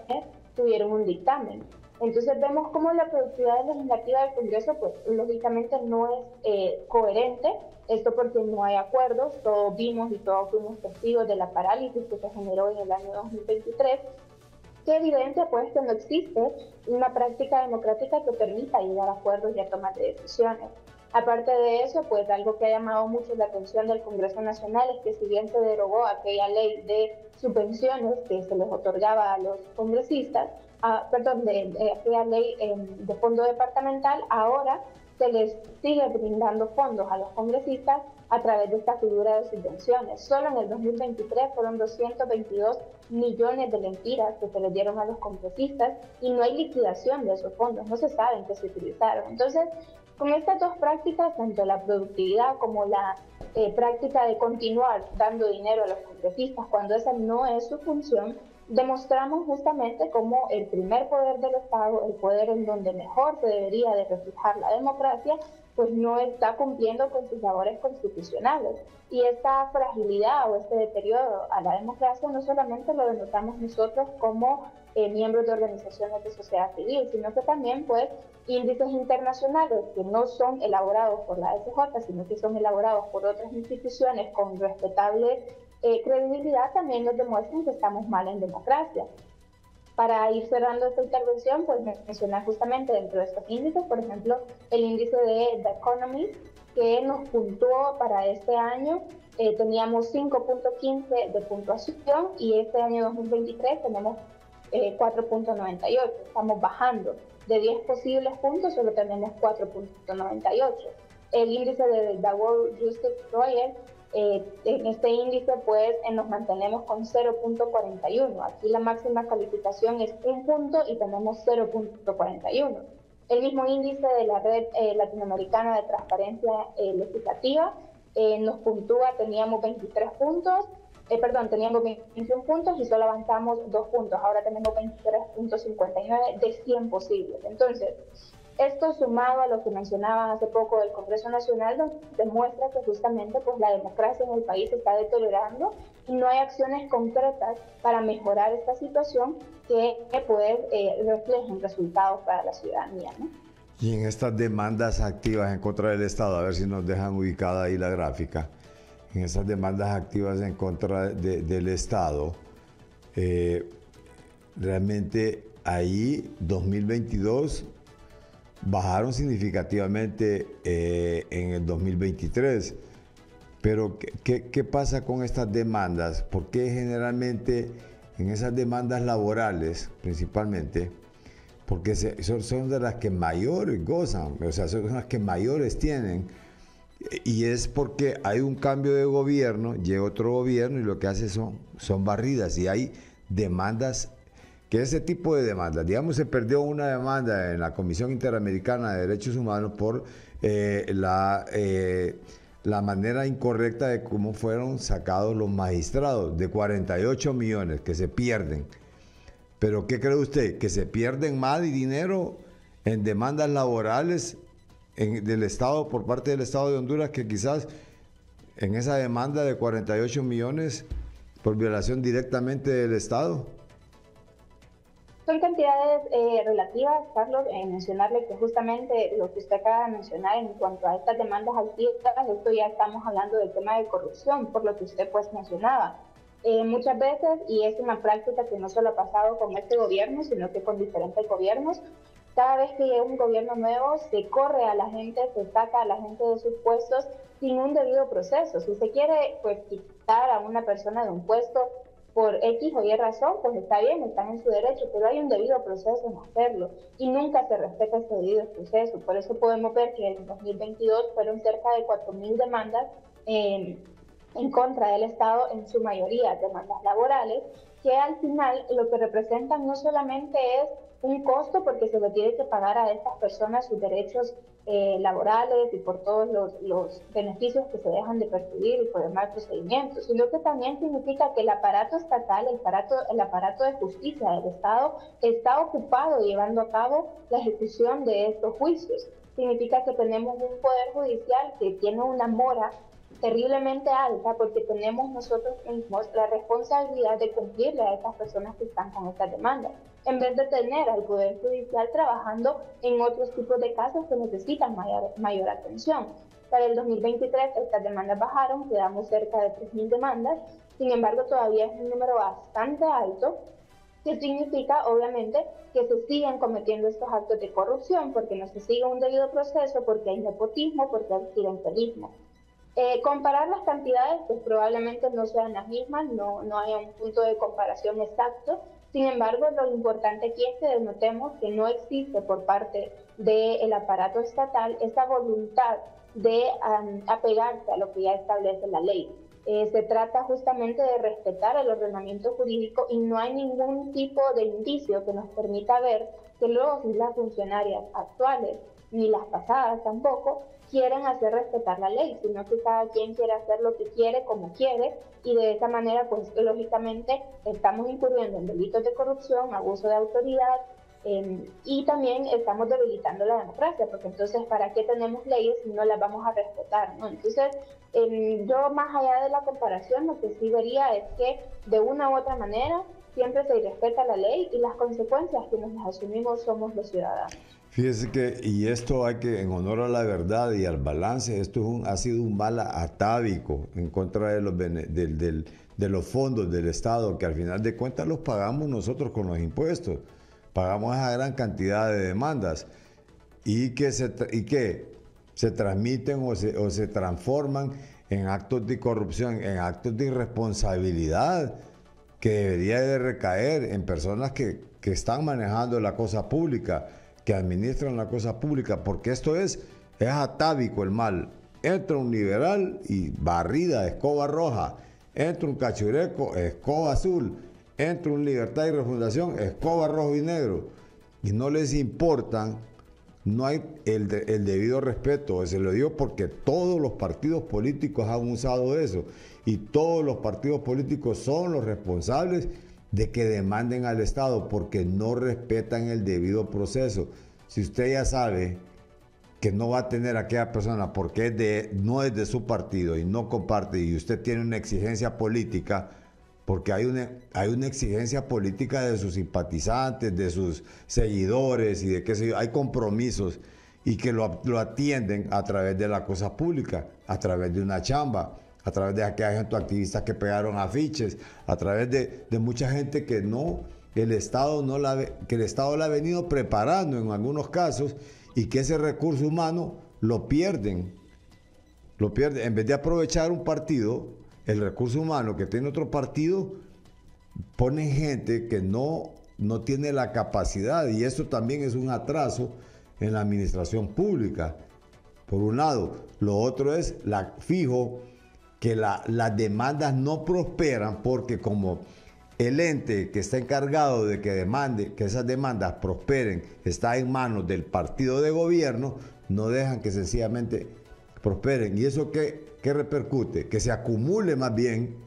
tuvieron un dictamen. Entonces vemos cómo la productividad legislativa del Congreso, pues lógicamente no es coherente. Esto porque no hay acuerdos, todos vimos y todos fuimos testigos de la parálisis que se generó en el año 2023, que evidencia pues que no existe una práctica democrática que permita llegar a acuerdos y a tomar de decisiones. Aparte de eso, pues algo que ha llamado mucho la atención del Congreso Nacional es que si bien se derogó aquella ley de subvenciones que se les otorgaba a los congresistas, de aquella ley de fondo departamental, ahora se les sigue brindando fondos a los congresistas a través de esta figura de subvenciones. Solo en el 2023 fueron 222 millones de lempiras que se les dieron a los congresistas y no hay liquidación de esos fondos, no se sabe en qué se utilizaron. Entonces, con estas dos prácticas, tanto la productividad como la práctica de continuar dando dinero a los congresistas cuando esa no es su función, demostramos justamente cómo el primer poder del Estado, el poder en donde mejor se debería de reflejar la democracia, pues no está cumpliendo con sus labores constitucionales. Y esta fragilidad o este deterioro a la democracia no solamente lo denotamos nosotros como miembros de organizaciones de sociedad civil, sino que también pues índices internacionales que no son elaborados por la SJ, sino que son elaborados por otras instituciones con respetable credibilidad, también nos demuestran que estamos mal en democracia. Para ir cerrando esta intervención, pues mencionar justamente dentro de estos índices, por ejemplo, el índice de The Economist, que nos puntuó para este año, teníamos 5.15 de puntuación y este año 2023 tenemos 4.98, estamos bajando. De 10 posibles puntos solo tenemos 4.98. El índice de The World Justice Project, en este índice pues nos mantenemos con 0.41. Aquí la máxima calificación es 1 punto y tenemos 0.41. El mismo índice de la Red Latinoamericana de Transparencia Legislativa nos puntúa, teníamos 23 puntos, teníamos 21 puntos y solo avanzamos 2 puntos. Ahora tenemos 23.59 de 100 posibles. Entonces, esto sumado a lo que mencionaba hace poco del Congreso Nacional, nos demuestra que justamente pues, la democracia en el país se está deteriorando y no hay acciones concretas para mejorar esta situación que pues, reflejen resultados para la ciudadanía, ¿no?
Y en estas demandas activas en contra del Estado, a ver si nos dejan ubicada ahí la gráfica, en esas demandas activas en contra del Estado, realmente ahí 2022 bajaron significativamente en el 2023. Pero ¿qué pasa con estas demandas? ¿Por qué generalmente en esas demandas laborales, principalmente, porque son de las que mayores gozan, o sea, son las que mayores tienen, y es porque hay un cambio de gobierno, llega otro gobierno y lo que hace son barridas, y hay demandas, que ese tipo de demandas, digamos, se perdió una demanda en la Comisión Interamericana de Derechos Humanos por la manera incorrecta de cómo fueron sacados los magistrados, de 48 millones que se pierden. Pero ¿qué cree usted? ¿Que se pierden más dinero en demandas laborales del Estado, por parte del Estado de Honduras, que quizás en esa demanda de 48 millones por violación directamente del Estado?
Son cantidades relativas, Carlos, mencionarle que justamente lo que usted acaba de mencionar en cuanto a estas demandas activas, esto ya estamos hablando del tema de corrupción, por lo que usted pues mencionaba. Muchas veces, y es una práctica que no solo ha pasado con este gobierno, sino que con diferentes gobiernos, cada vez que llega un gobierno nuevo, se corre a la gente, se saca a la gente de sus puestos sin un debido proceso. Si se quiere pues quitar a una persona de un puesto por X o Y razón, pues está bien, están en su derecho, pero hay un debido proceso en hacerlo y nunca se respeta ese debido proceso. Por eso podemos ver que en 2022 fueron cerca de 4.000 demandas en contra del Estado, en su mayoría demandas laborales, que al final lo que representan no solamente es un costo porque se le tiene que pagar a estas personas sus derechos laborales y por todos los beneficios que se dejan de percibir y por demás procedimientos, sino que también significa que el aparato estatal, el aparato de justicia del Estado está ocupado llevando a cabo la ejecución de estos juicios. Significa que tenemos un poder judicial que tiene una mora terriblemente alta porque tenemos nosotros mismos la responsabilidad de cumplirle a estas personas que están con estas demandas, en vez de tener al Poder Judicial trabajando en otros tipos de casos que necesitan mayor atención. Para el 2023 estas demandas bajaron, quedamos cerca de 3.000 demandas, sin embargo todavía es un número bastante alto, que significa obviamente que se siguen cometiendo estos actos de corrupción porque no se sigue un debido proceso, porque hay nepotismo, porque hay clientelismo. Comparar las cantidades pues probablemente no sean las mismas, no haya un punto de comparación exacto. Sin embargo, lo importante aquí es que denotemos que no existe por parte del aparato estatal esa voluntad de apegarse a lo que ya establece la ley. Se trata justamente de respetar el ordenamiento jurídico y no hay ningún tipo de indicio que nos permita ver que los y las funcionarias actuales, ni las pasadas tampoco, quieren hacer respetar la ley, sino que cada quien quiere hacer lo que quiere, como quiere, y de esa manera, pues, lógicamente, estamos incurriendo en delitos de corrupción, abuso de autoridad, Y también estamos debilitando la democracia, porque entonces, ¿para qué tenemos leyes si no las vamos a respetar, ¿no? Entonces, yo más allá de la comparación, lo que sí vería es que de una u otra manera siempre se irrespeta la ley y las consecuencias quienes las asumimos somos los ciudadanos.
Fíjese que, y esto hay que, en honor a la verdad y al balance, esto ha sido un bala atávico en contra de de los fondos del Estado, que al final de cuentas los pagamos nosotros con los impuestos. Pagamos esa gran cantidad de demandas y que se transmiten o se transforman en actos de corrupción, en actos de irresponsabilidad que debería de recaer en personas que están manejando la cosa pública, que administran la cosa pública, porque esto es atávico el mal. Entra un liberal y barrida, escoba roja. Entra un cachureco, escoba azul. Entra un Libertad y Refundación, escoba rojo y negro. Y no les importan, no hay el debido respeto. Se lo digo porque todos los partidos políticos han usado eso. Y todos los partidos políticos son los responsables de que demanden al Estado porque no respetan el debido proceso. Si usted ya sabe que no va a tener a aquella persona porque no es de su partido y no comparte, y usted tiene una exigencia política, porque hay una exigencia política de sus simpatizantes, de sus seguidores y de qué sé yo, hay compromisos y que lo atienden a través de la cosa pública, a través de una chamba, a través de aquellos activistas que pegaron afiches, a través de mucha gente que el Estado que el Estado la ha venido preparando en algunos casos y que ese recurso humano lo pierden. En vez de aprovechar un partido, el recurso humano que tiene otro partido, ponen gente que no tiene la capacidad, y eso también es un atraso en la administración pública. Por un lado. Lo otro es fijo que las demandas no prosperan porque como el ente que está encargado de que esas demandas prosperen está en manos del partido de gobierno, no dejan que sencillamente prosperen. ¿Y eso qué repercute? Que se acumule más bien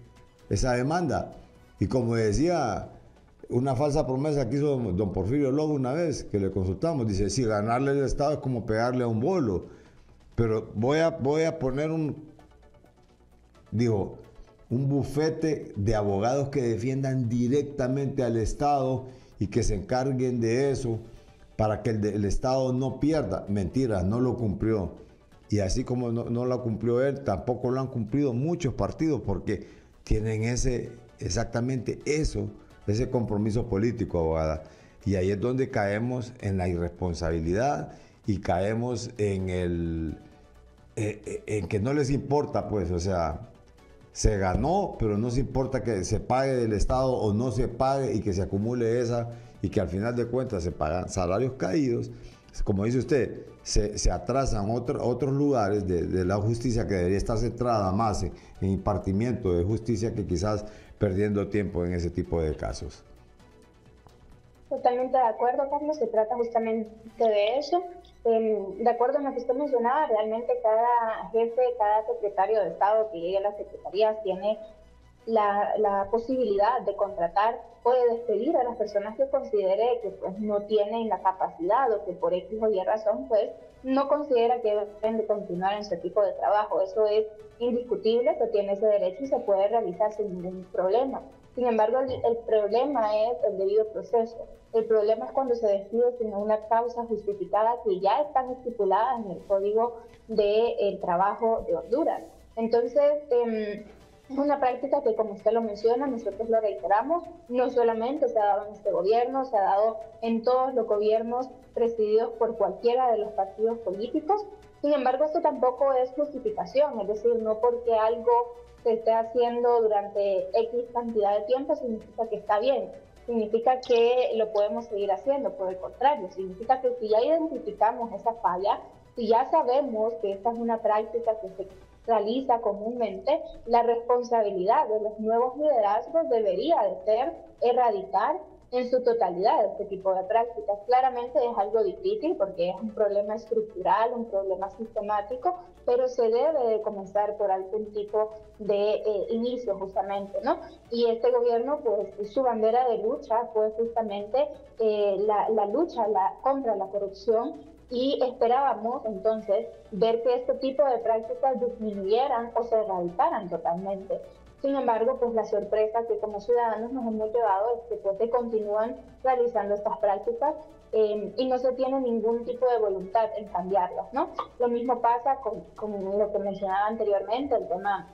esa demanda. Y como decía, una falsa promesa que hizo don Porfirio Lobo una vez, que le consultamos, dice, si ganarle al Estado es como pegarle a un bolo. Pero voy a poner un bufete de abogados que defiendan directamente al Estado y que se encarguen de eso para que el Estado no pierda. Mentira, no lo cumplió. Y así como no lo cumplió él, tampoco lo han cumplido muchos partidos porque tienen exactamente ese compromiso político, abogada. Y ahí es donde caemos en la irresponsabilidad y caemos en que no les importa, pues, o sea, se ganó, pero no se importa que se pague del Estado o no se pague y que se acumule y que al final de cuentas se pagan salarios caídos. Como dice usted, se atrasan otros lugares de la justicia que debería estar centrada más en impartimiento de justicia que quizás perdiendo tiempo en ese tipo de casos.
Totalmente de acuerdo, Carlos, se trata justamente de eso. De acuerdo en lo que usted mencionaba, realmente cada jefe, cada secretario de Estado que llegue a las secretarías tiene la posibilidad de contratar o de despedir a las personas que considere que pues, no tienen la capacidad o que por X o Y razón pues, no considera que deben de continuar en ese tipo de trabajo. Eso es indiscutible, que tiene ese derecho y se puede realizar sin ningún problema. Sin embargo, el problema es el debido proceso. El problema es cuando se despide sin una causa justificada que ya están estipuladas en el Código del Trabajo de Honduras. Entonces, es una práctica que, como usted lo menciona, nosotros lo reiteramos, no solamente se ha dado en este gobierno, se ha dado en todos los gobiernos presididos por cualquiera de los partidos políticos. Sin embargo, esto tampoco es justificación, es decir, no porque algo se esté haciendo durante X cantidad de tiempo significa que está bien, significa que lo podemos seguir haciendo, por el contrario, significa que si ya identificamos esa falla, si ya sabemos que esta es una práctica que se realiza comúnmente, la responsabilidad de los nuevos liderazgos debería de ser erradicar en su totalidad este tipo de prácticas. Claramente es algo difícil porque es un problema estructural, un problema sistemático, pero se debe de comenzar por algún tipo de inicio justamente, ¿no? Y este gobierno, pues su bandera de lucha fue justamente la lucha contra la corrupción, y esperábamos entonces ver que este tipo de prácticas disminuyeran o se erradicaran totalmente. Sin embargo, pues la sorpresa que como ciudadanos nos hemos llevado es que pues se continúan realizando estas prácticas y no se tiene ningún tipo de voluntad en cambiarlas, ¿no? Lo mismo pasa con lo que mencionaba anteriormente, el tema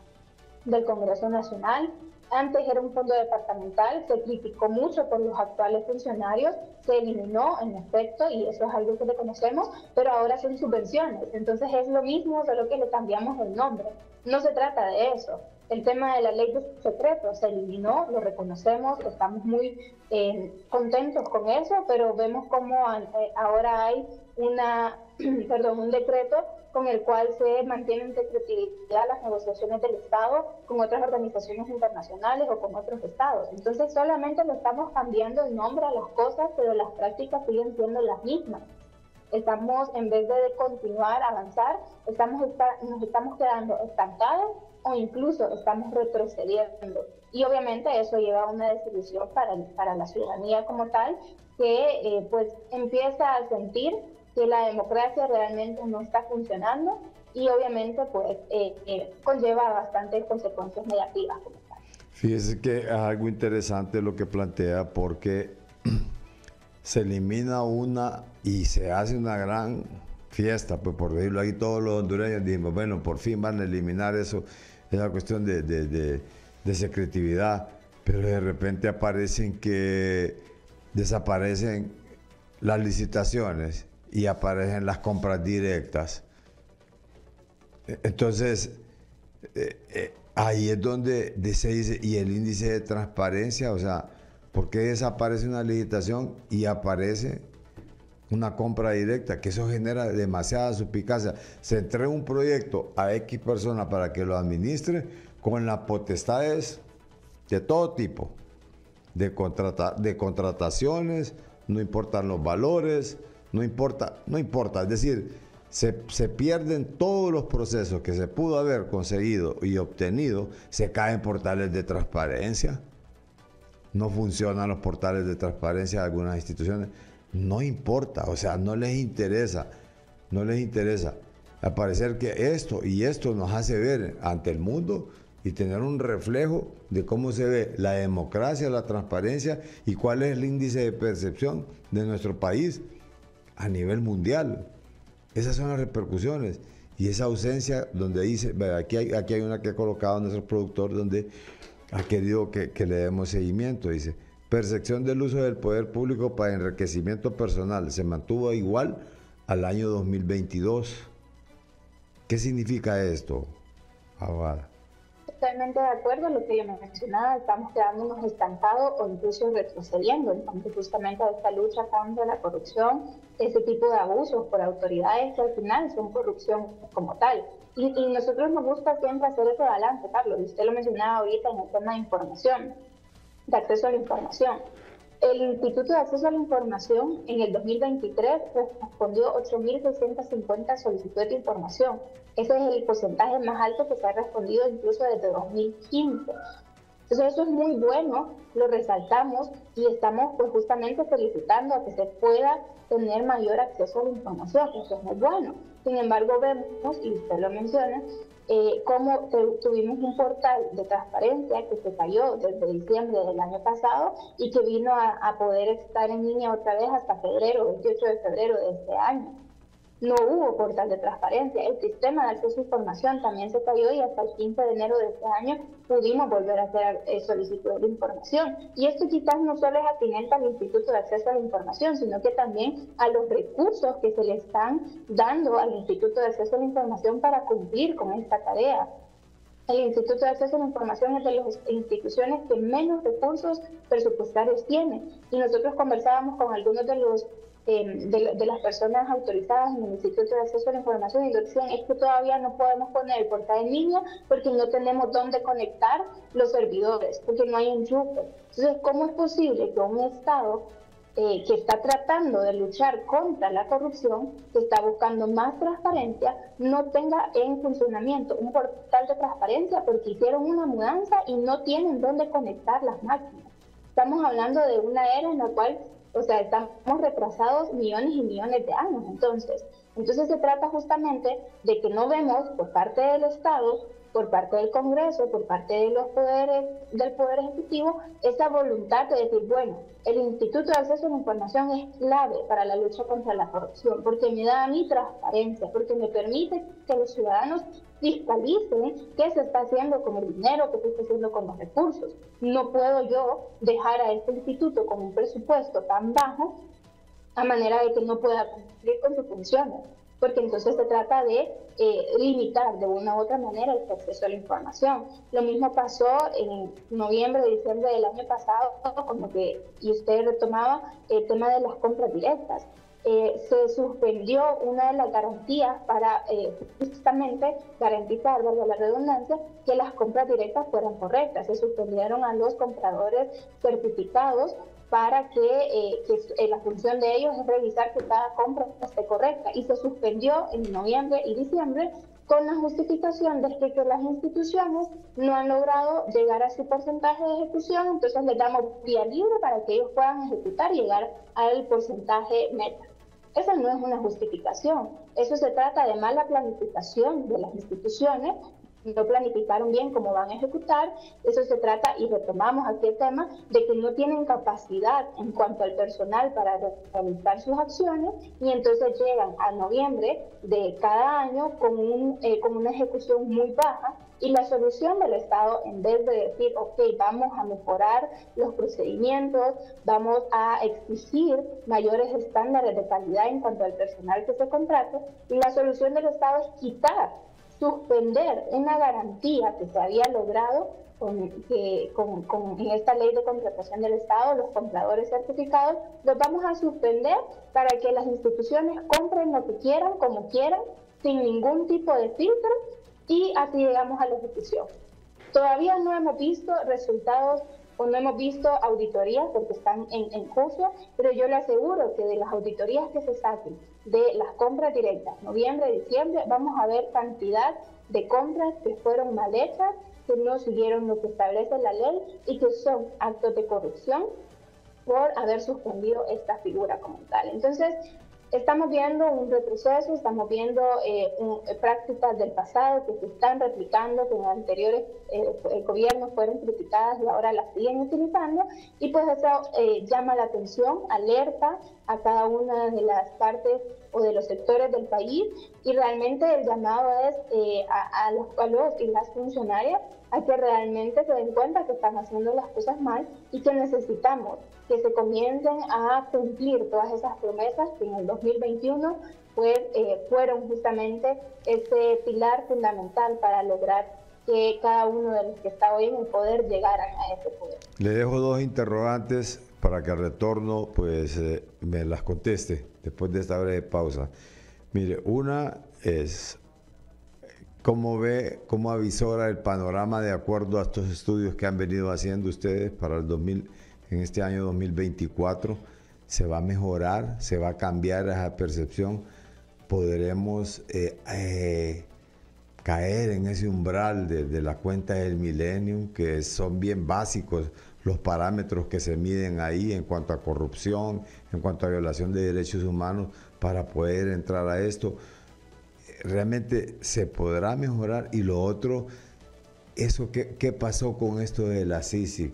del Congreso Nacional. Antes era un fondo departamental, se criticó mucho por los actuales funcionarios, se eliminó en efecto, y eso es algo que reconocemos, pero ahora son subvenciones. Entonces es lo mismo, solo que le cambiamos el nombre. No se trata de eso. El tema de la ley de secretos se eliminó, lo reconocemos, estamos muy contentos con eso, pero vemos como ahora hay un decreto con el cual se mantienen en secretividad las negociaciones del Estado con otras organizaciones internacionales o con otros estados. Entonces solamente le estamos cambiando el nombre a las cosas, pero las prácticas siguen siendo las mismas. Estamos, en vez de continuar, avanzar, nos estamos quedando estancados o incluso estamos retrocediendo. Y obviamente eso lleva a una desilusión para la ciudadanía como tal, que pues empieza a sentir que la democracia realmente no está funcionando y obviamente pues conlleva bastantes consecuencias negativas como tal.
Fíjese que es algo interesante lo que plantea, porque se elimina una y se hace una gran fiesta, pues por decirlo ahí, todos los hondureños dijimos, bueno, por fin van a eliminar eso, esa cuestión de secretividad, pero de repente desaparecen las licitaciones y aparecen las compras directas. Entonces, ahí es donde se dice, y el índice de transparencia, o sea, ¿por qué desaparece una licitación y aparece una compra directa? Que eso genera demasiada suspicacia. Se entrega un proyecto a X persona para que lo administre con las potestades de todo tipo, de contrataciones, no importan los valores, no importa, es decir, se pierden todos los procesos que se pudo haber conseguido y obtenido, se caen portales de transparencia, no funcionan los portales de transparencia de algunas instituciones, no importa, o sea, no les interesa, al parecer que esto nos hace ver ante el mundo y tener un reflejo de cómo se ve la democracia, la transparencia y cuál es el índice de percepción de nuestro país a nivel mundial. Esas son las repercusiones y esa ausencia donde dice, aquí hay una que ha colocado nuestro productor donde ha querido que le demos seguimiento, dice, percepción del uso del poder público para enriquecimiento personal se mantuvo igual al año 2022. ¿Qué significa esto, abogada?
Totalmente de acuerdo en lo que yo mencionaba, estamos quedándonos estancados o incluso retrocediendo en cuanto justamente a esta lucha contra la corrupción, ese tipo de abusos por autoridades que al final son corrupción como tal. Y nosotros nos gusta siempre hacer ese balance, Carlos, y usted lo mencionaba ahorita en el tema de información, de acceso a la información. El Instituto de Acceso a la Información en el 2023 respondió 8.650 solicitudes de información. Ese es el porcentaje más alto que se ha respondido incluso desde 2015. Entonces eso es muy bueno, lo resaltamos y estamos pues justamente felicitando a que se pueda tener mayor acceso a la información. Eso es muy bueno. Sin embargo, vemos, y usted lo menciona, cómo tuvimos un portal de transparencia que se cayó desde diciembre del año pasado y que vino a poder estar en línea otra vez hasta febrero, 28 de febrero de este año. No hubo portal de transparencia. El sistema de acceso a información también se cayó y hasta el 15 de enero de este año pudimos volver a hacer solicitudes de información. Y esto quizás no solo es atinente al Instituto de Acceso a la Información, sino que también a los recursos que se le están dando al Instituto de Acceso a la Información para cumplir con esta tarea. El Instituto de Acceso a la Información es de las instituciones que menos recursos presupuestarios tiene. Y nosotros conversábamos con algunos de los de las personas autorizadas en el Instituto de Acceso a la Información y decían es que todavía no podemos poner el portal en línea porque no tenemos dónde conectar los servidores, porque no hay enchufe. Entonces, ¿cómo es posible que un Estado que está tratando de luchar contra la corrupción, que está buscando más transparencia, no tenga en funcionamiento un portal de transparencia porque hicieron una mudanza y no tienen dónde conectar las máquinas? Estamos hablando de una era en la cual, o sea, estamos retrasados millones y millones de años. Entonces se trata justamente de que no vemos por parte del Estado, por parte del Congreso, por parte de los poderes, del Poder Ejecutivo, esa voluntad de decir, bueno, el Instituto de Acceso a la Información es clave para la lucha contra la corrupción, porque me da a mí transparencia, porque me permite que los ciudadanos fiscalicen qué se está haciendo con el dinero, qué se está haciendo con los recursos. No puedo yo dejar a este instituto con un presupuesto tan bajo a manera de que no pueda cumplir con sus funciones, porque entonces se trata de limitar de una u otra manera el acceso a la información. Lo mismo pasó en noviembre, diciembre del año pasado, como que, y usted retomaba el tema de las compras directas. Se suspendió una de las garantías para justamente garantizar, valga la redundancia, que las compras directas fueran correctas. Se suspendieron a los compradores certificados para que la función de ellos es revisar que cada compra esté correcta, y se suspendió en noviembre y diciembre con la justificación de que las instituciones no han logrado llegar a su porcentaje de ejecución, entonces les damos vía libre para que ellos puedan ejecutar y llegar al porcentaje meta. Esa no es una justificación, eso se trata de mala planificación de las instituciones, no planificaron bien cómo van a ejecutar. Eso se trata, y retomamos aquí el tema, de que no tienen capacidad en cuanto al personal para realizar sus acciones, y entonces llegan a noviembre de cada año con una ejecución muy baja, y la solución del Estado, en vez de decir, ok, vamos a mejorar los procedimientos, vamos a exigir mayores estándares de calidad en cuanto al personal que se contrate, la solución del Estado es suspender una garantía que se había logrado en esta ley de contratación del Estado, los compradores certificados, los vamos a suspender para que las instituciones compren lo que quieran, como quieran, sin ningún tipo de filtro, y así llegamos a la ejecución. Todavía no hemos visto resultados o no hemos visto auditorías porque están en curso, pero yo le aseguro que de las auditorías que se saquen de las compras directas, noviembre, diciembre, vamos a ver cantidad de compras que fueron mal hechas, que no siguieron lo que establece la ley y que son actos de corrupción por haber suspendido esta figura como tal. Entonces, estamos viendo un retroceso, estamos viendo prácticas del pasado que se están replicando, que en anteriores gobiernos fueron criticadas y ahora las siguen utilizando, y pues eso llama la atención, alerta a cada una de las partes o de los sectores del país, y realmente el llamado es a los y las funcionarias a que realmente se den cuenta que están haciendo las cosas mal y que necesitamos que se comiencen a cumplir todas esas promesas que en el 2021 fueron justamente ese pilar fundamental para lograr que cada uno de los que está hoy en el poder llegaran a ese poder.
Le dejo dos interrogantes para que al retorno pues me las conteste después de esta breve pausa. Mire, una es cómo avisora el panorama de acuerdo a estos estudios que han venido haciendo ustedes para en este año 2024. ¿Se va a mejorar? ¿Se va a cambiar esa percepción? ¿Podremos caer en ese umbral de la cuenta del Millennium, que son bien básicos los parámetros que se miden ahí en cuanto a corrupción, en cuanto a violación de derechos humanos, para poder entrar a esto? ¿Realmente se podrá mejorar? Y lo otro, ¿qué pasó con esto de la CICIG?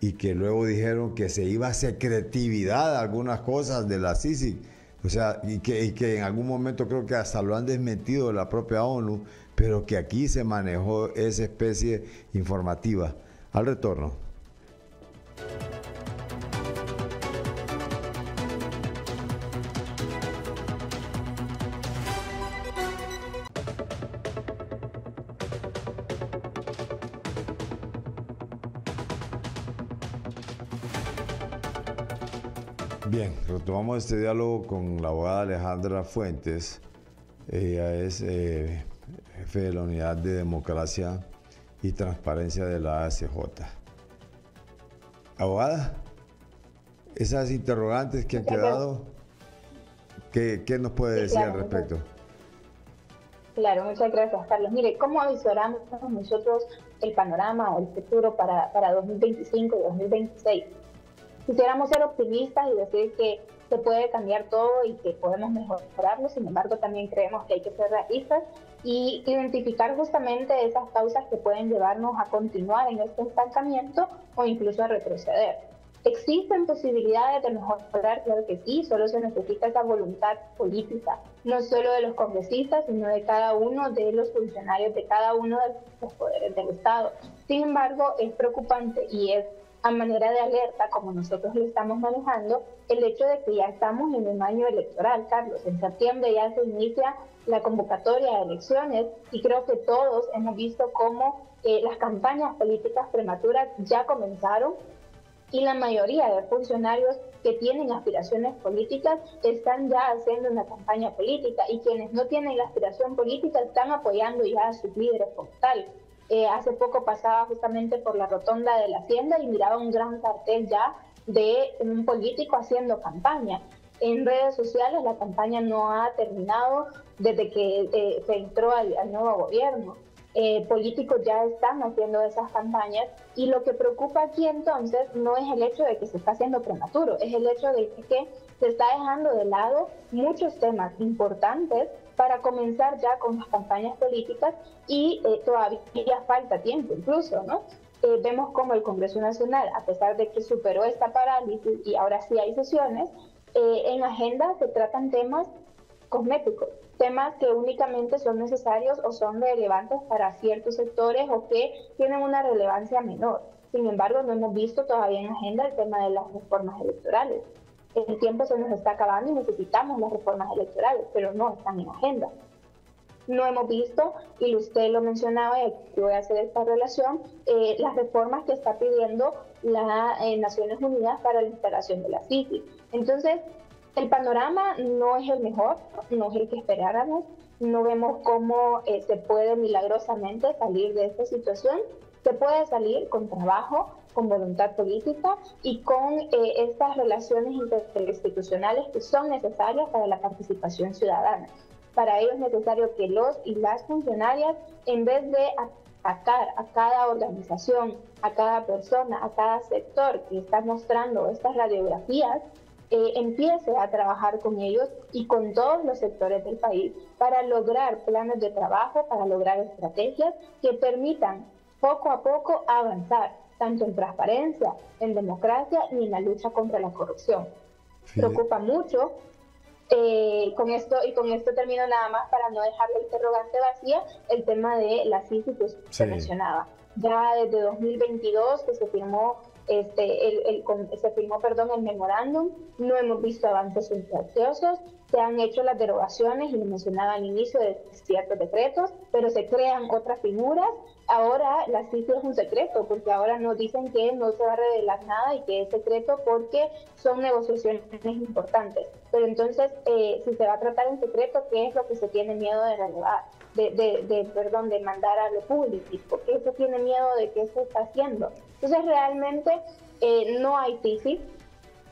Y que luego dijeron que se iba a secretividad algunas cosas de la CICIG. O sea, y que en algún momento creo que hasta lo han desmentido de la propia ONU, pero que aquí se manejó esa especie informativa. Al retorno. Bien, retomamos este diálogo con la abogada Alejandra Fuentes. Ella es jefe de la Unidad de Democracia y Transparencia de la ACJ. Abogada, esas interrogantes que han quedado, ¿qué nos puede decir al respecto?
Claro, muchas gracias, Carlos. Mire, ¿cómo avisoramos nosotros el panorama o el futuro para 2025 y 2026? Quisiéramos ser optimistas y decir que se puede cambiar todo y que podemos mejorarlo. Sin embargo, también creemos que hay que ser realistas y identificar justamente esas causas que pueden llevarnos a continuar en este estancamiento o incluso a retroceder. ¿Existen posibilidades de mejorar? Claro que sí, solo se necesita esa voluntad política, no solo de los congresistas, sino de cada uno de los funcionarios, de cada uno de los poderes del Estado. Sin embargo, es preocupante y es a manera de alerta, como nosotros lo estamos manejando, el hecho de que ya estamos en un año electoral, Carlos. En septiembre ya se inicia la convocatoria de elecciones y creo que todos hemos visto cómo las campañas políticas prematuras ya comenzaron y la mayoría de funcionarios que tienen aspiraciones políticas están ya haciendo una campaña política y quienes no tienen la aspiración política están apoyando ya a sus líderes como tal. Hace poco pasaba justamente por la rotonda de la Hacienda y miraba un gran cartel ya de un político haciendo campaña. En redes sociales la campaña no ha terminado desde que se entró al nuevo gobierno. Políticos ya están haciendo esas campañas y lo que preocupa aquí entonces no es el hecho de que se está haciendo prematuro, es el hecho de que se está dejando de lado muchos temas importantes para comenzar ya con las campañas políticas y todavía falta tiempo incluso, ¿no? Vemos como el Congreso Nacional, a pesar de que superó esta parálisis y ahora sí hay sesiones, en agenda se tratan temas cosméticos, temas que únicamente son necesarios o son relevantes para ciertos sectores o que tienen una relevancia menor. Sin embargo, no hemos visto todavía en agenda el tema de las reformas electorales. El tiempo se nos está acabando y necesitamos las reformas electorales, pero no están en agenda. No hemos visto, y usted lo mencionaba, y aquí voy a hacer esta relación, las reformas que está pidiendo las Naciones Unidas para la instalación de la CICI. Entonces, el panorama no es el mejor, no es el que esperáramos, no vemos cómo se puede milagrosamente salir de esta situación. Se puede salir con trabajo, con voluntad política y con estas relaciones interinstitucionales que son necesarias para la participación ciudadana. Para ello es necesario que los y las funcionarias, en vez de atacar a cada organización, a cada persona, a cada sector que está mostrando estas radiografías, empiece a trabajar con ellos y con todos los sectores del país para lograr planes de trabajo, para lograr estrategias que permitan poco a poco avanzar, tanto en transparencia, en democracia y en la lucha contra la corrupción. Sí. Preocupa mucho, con esto termino nada más para no dejar la interrogante vacía, el tema de la CICI que se mencionaba. Ya desde 2022 que se firmó el memorándum, no hemos visto avances sustanciosos, se han hecho las derogaciones, y lo mencionaba al inicio, de ciertos decretos, pero se crean otras figuras. Ahora la CICI es un secreto, porque ahora nos dicen que no se va a revelar nada y que es secreto porque son negociaciones importantes. Pero entonces, si se va a tratar en secreto, ¿qué es lo que se tiene miedo de relevar? De mandar a lo público? ¿Qué se tiene miedo de qué se está haciendo? Entonces realmente no hay CICI,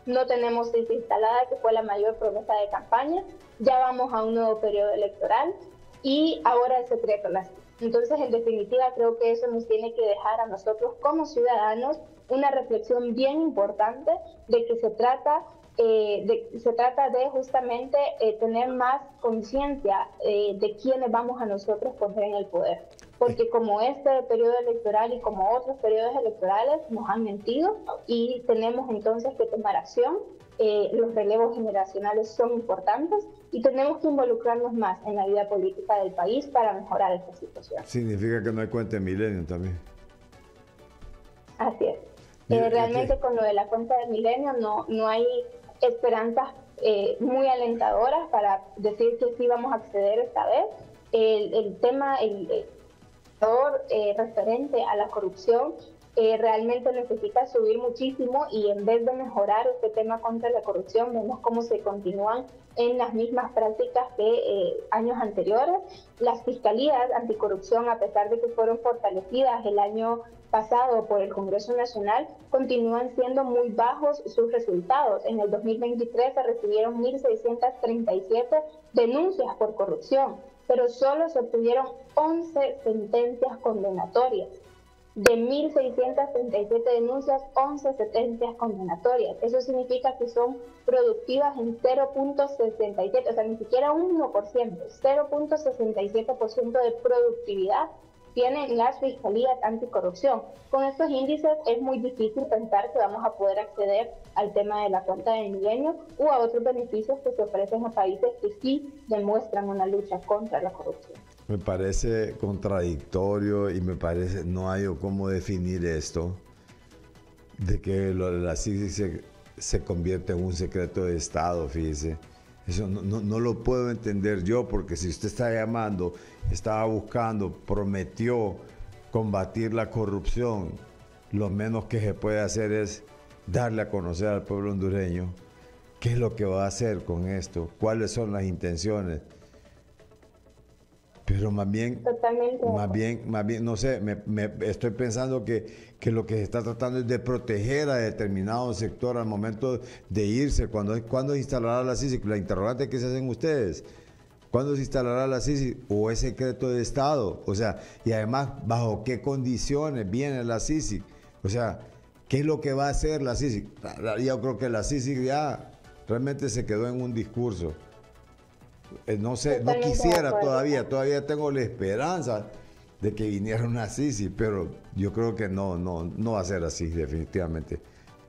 no tenemos CICI instalada, que fue la mayor promesa de campaña. Ya vamos a un nuevo periodo electoral y ahora es secreto la CICI. Entonces, en definitiva, creo que eso nos tiene que dejar a nosotros como ciudadanos una reflexión bien importante de que se trata de justamente tener más conciencia de quiénes vamos a nosotros poner en el poder. Porque como este periodo electoral y como otros periodos electorales nos han mentido y tenemos entonces que tomar acción. Los relevos generacionales son importantes y tenemos que involucrarnos más en la vida política del país para mejorar esta situación.
Significa que no hay cuenta de milenio también.
Así es. Realmente con lo de la cuenta del milenio no hay esperanzas muy alentadoras para decir que sí vamos a acceder esta vez. El tema referente a la corrupción realmente necesita subir muchísimo, y en vez de mejorar este tema contra la corrupción, vemos cómo se continúan en las mismas prácticas que años anteriores. Las fiscalías anticorrupción, a pesar de que fueron fortalecidas el año pasado por el Congreso Nacional, continúan siendo muy bajos sus resultados. En el 2023 se recibieron 1.637 denuncias por corrupción, pero solo se obtuvieron 11 sentencias condenatorias. De 1.637 denuncias, 11 sentencias condenatorias. Eso significa que son productivas en 0.67, o sea, ni siquiera 1%, 0.67% de productividad tienen las fiscalías anticorrupción. Con estos índices es muy difícil pensar que vamos a poder acceder al tema de la cuenta de milenio u a otros beneficios que se ofrecen a países que sí demuestran una lucha contra la corrupción.
Me parece contradictorio y me parece, no hay cómo definir esto, de que lo de la CICIG se convierte en un secreto de Estado, fíjese. Eso no lo puedo entender yo, porque si usted está llamando, estaba buscando, prometió combatir la corrupción, lo menos que se puede hacer es darle a conocer al pueblo hondureño qué es lo que va a hacer con esto, cuáles son las intenciones. Pero más bien, no sé, me estoy pensando que lo que se está tratando es de proteger a determinado sector al momento de irse. ¿Cuándo se instalará la CICIG? La interrogante que se hacen ustedes. ¿Cuándo se instalará la CICIG? ¿O es secreto de Estado? O sea, y además, ¿bajo qué condiciones viene la CICIG? O sea, ¿qué es lo que va a hacer la CICIG? Yo creo que la CICIG ya realmente se quedó en un discurso. No sé, no quisiera todavía tengo la esperanza de que viniera una CICIG, pero yo creo que no va a ser así, definitivamente.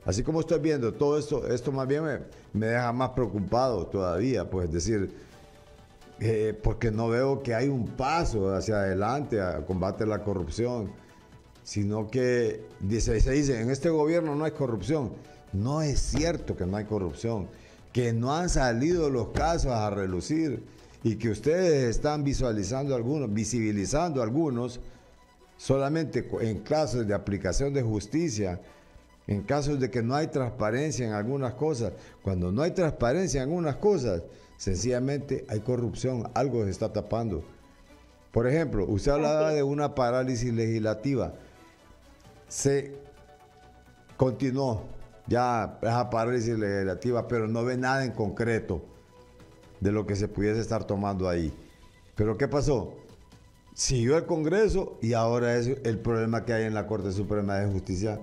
Así como estoy viendo todo esto más bien me deja más preocupado todavía, pues decir, porque no veo que hay un paso hacia adelante a combate la corrupción, sino que se dice, en este gobierno no hay corrupción. No es cierto que no hay corrupción, que no han salido los casos a relucir y que ustedes están visibilizando algunos solamente en casos de aplicación de justicia, en casos de que no hay transparencia en algunas cosas. Cuando no hay transparencia en algunas cosas, sencillamente hay corrupción, algo se está tapando. Por ejemplo, usted hablaba de una parálisis legislativa. Se continuó ya esa parálisis legislativa, pero no ve nada en concreto de lo que se pudiese estar tomando ahí. ¿Pero qué pasó? Siguió el Congreso y ahora es el problema que hay en la Corte Suprema de Justicia,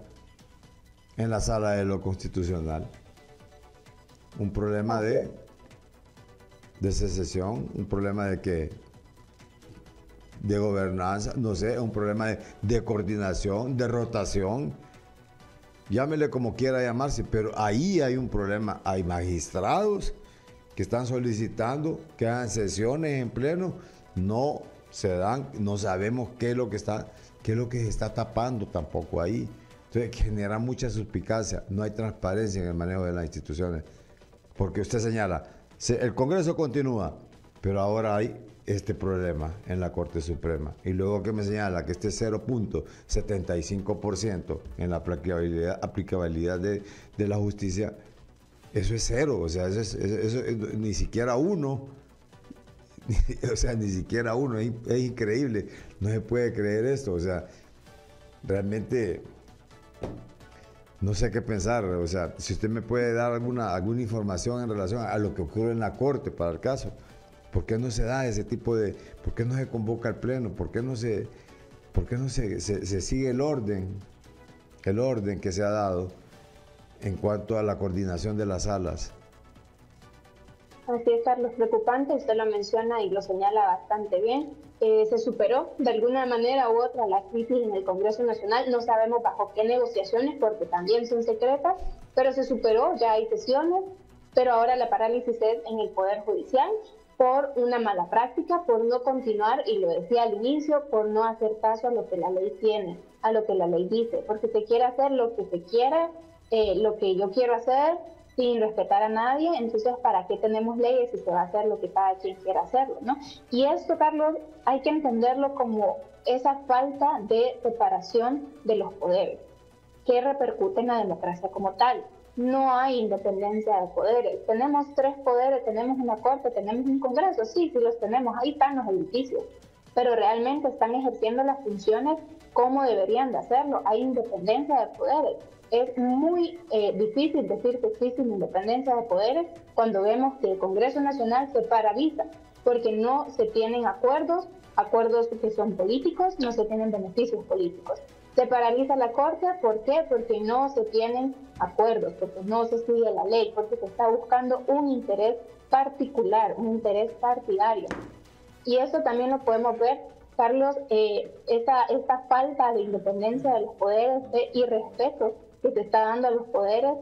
en la Sala de lo Constitucional. Un problema de secesión, un problema de gobernanza, no sé, un problema de coordinación, de rotación. Llámele como quiera llamarse, pero ahí hay un problema. Hay magistrados que están solicitando que hagan sesiones en pleno, no se dan, no sabemos qué es lo que se está tapando tampoco ahí. Entonces genera mucha suspicacia, no hay transparencia en el manejo de las instituciones. Porque usted señala, el Congreso continúa, pero ahora hay este problema en la Corte Suprema. Y luego que me señala que este 0.75% en la aplicabilidad de la justicia, eso es cero. O sea, eso ni siquiera uno. O sea, ni siquiera uno. Es increíble. No se puede creer esto. O sea, realmente no sé qué pensar. O sea, si usted me puede dar alguna información en relación a lo que ocurre en la Corte para el caso. ¿Por qué no se da ese tipo de... ¿Por qué no se convoca el pleno? ¿Por qué no se sigue el orden que se ha dado en cuanto a la coordinación de las salas?
Así es, Carlos, preocupante, usted lo menciona y lo señala bastante bien. Se superó de alguna manera u otra la crisis en el Congreso Nacional, no sabemos bajo qué negociaciones porque también son secretas, pero se superó, ya hay sesiones, pero ahora la parálisis es en el Poder Judicial, por una mala práctica, por no continuar, y lo decía al inicio, por no hacer caso a lo que la ley tiene, a lo que la ley dice, porque se quiere hacer lo que se quiere, lo que yo quiero hacer, sin respetar a nadie. Entonces, ¿para qué tenemos leyes si se va a hacer lo que cada quien quiera hacerlo, ¿no? Y esto, Carlos, hay que entenderlo como esa falta de separación de los poderes. que repercute en la democracia como tal. No hay independencia de poderes. Tenemos 3 poderes, tenemos una corte, tenemos un congreso, sí los tenemos, ahí están los edificios, pero realmente están ejerciendo las funciones como deberían de hacerlo. Hay independencia de poderes. Es muy difícil decir que existe una independencia de poderes cuando vemos que el Congreso Nacional se paraliza porque no se tienen acuerdos que son políticos, no se tienen beneficios políticos. Se paraliza la Corte, ¿por qué? Porque no se tienen acuerdos, porque no se sigue la ley, porque se está buscando un interés particular, un interés partidario. Y eso también lo podemos ver, Carlos, esta falta de independencia de los poderes, de irrespeto que se está dando a los poderes,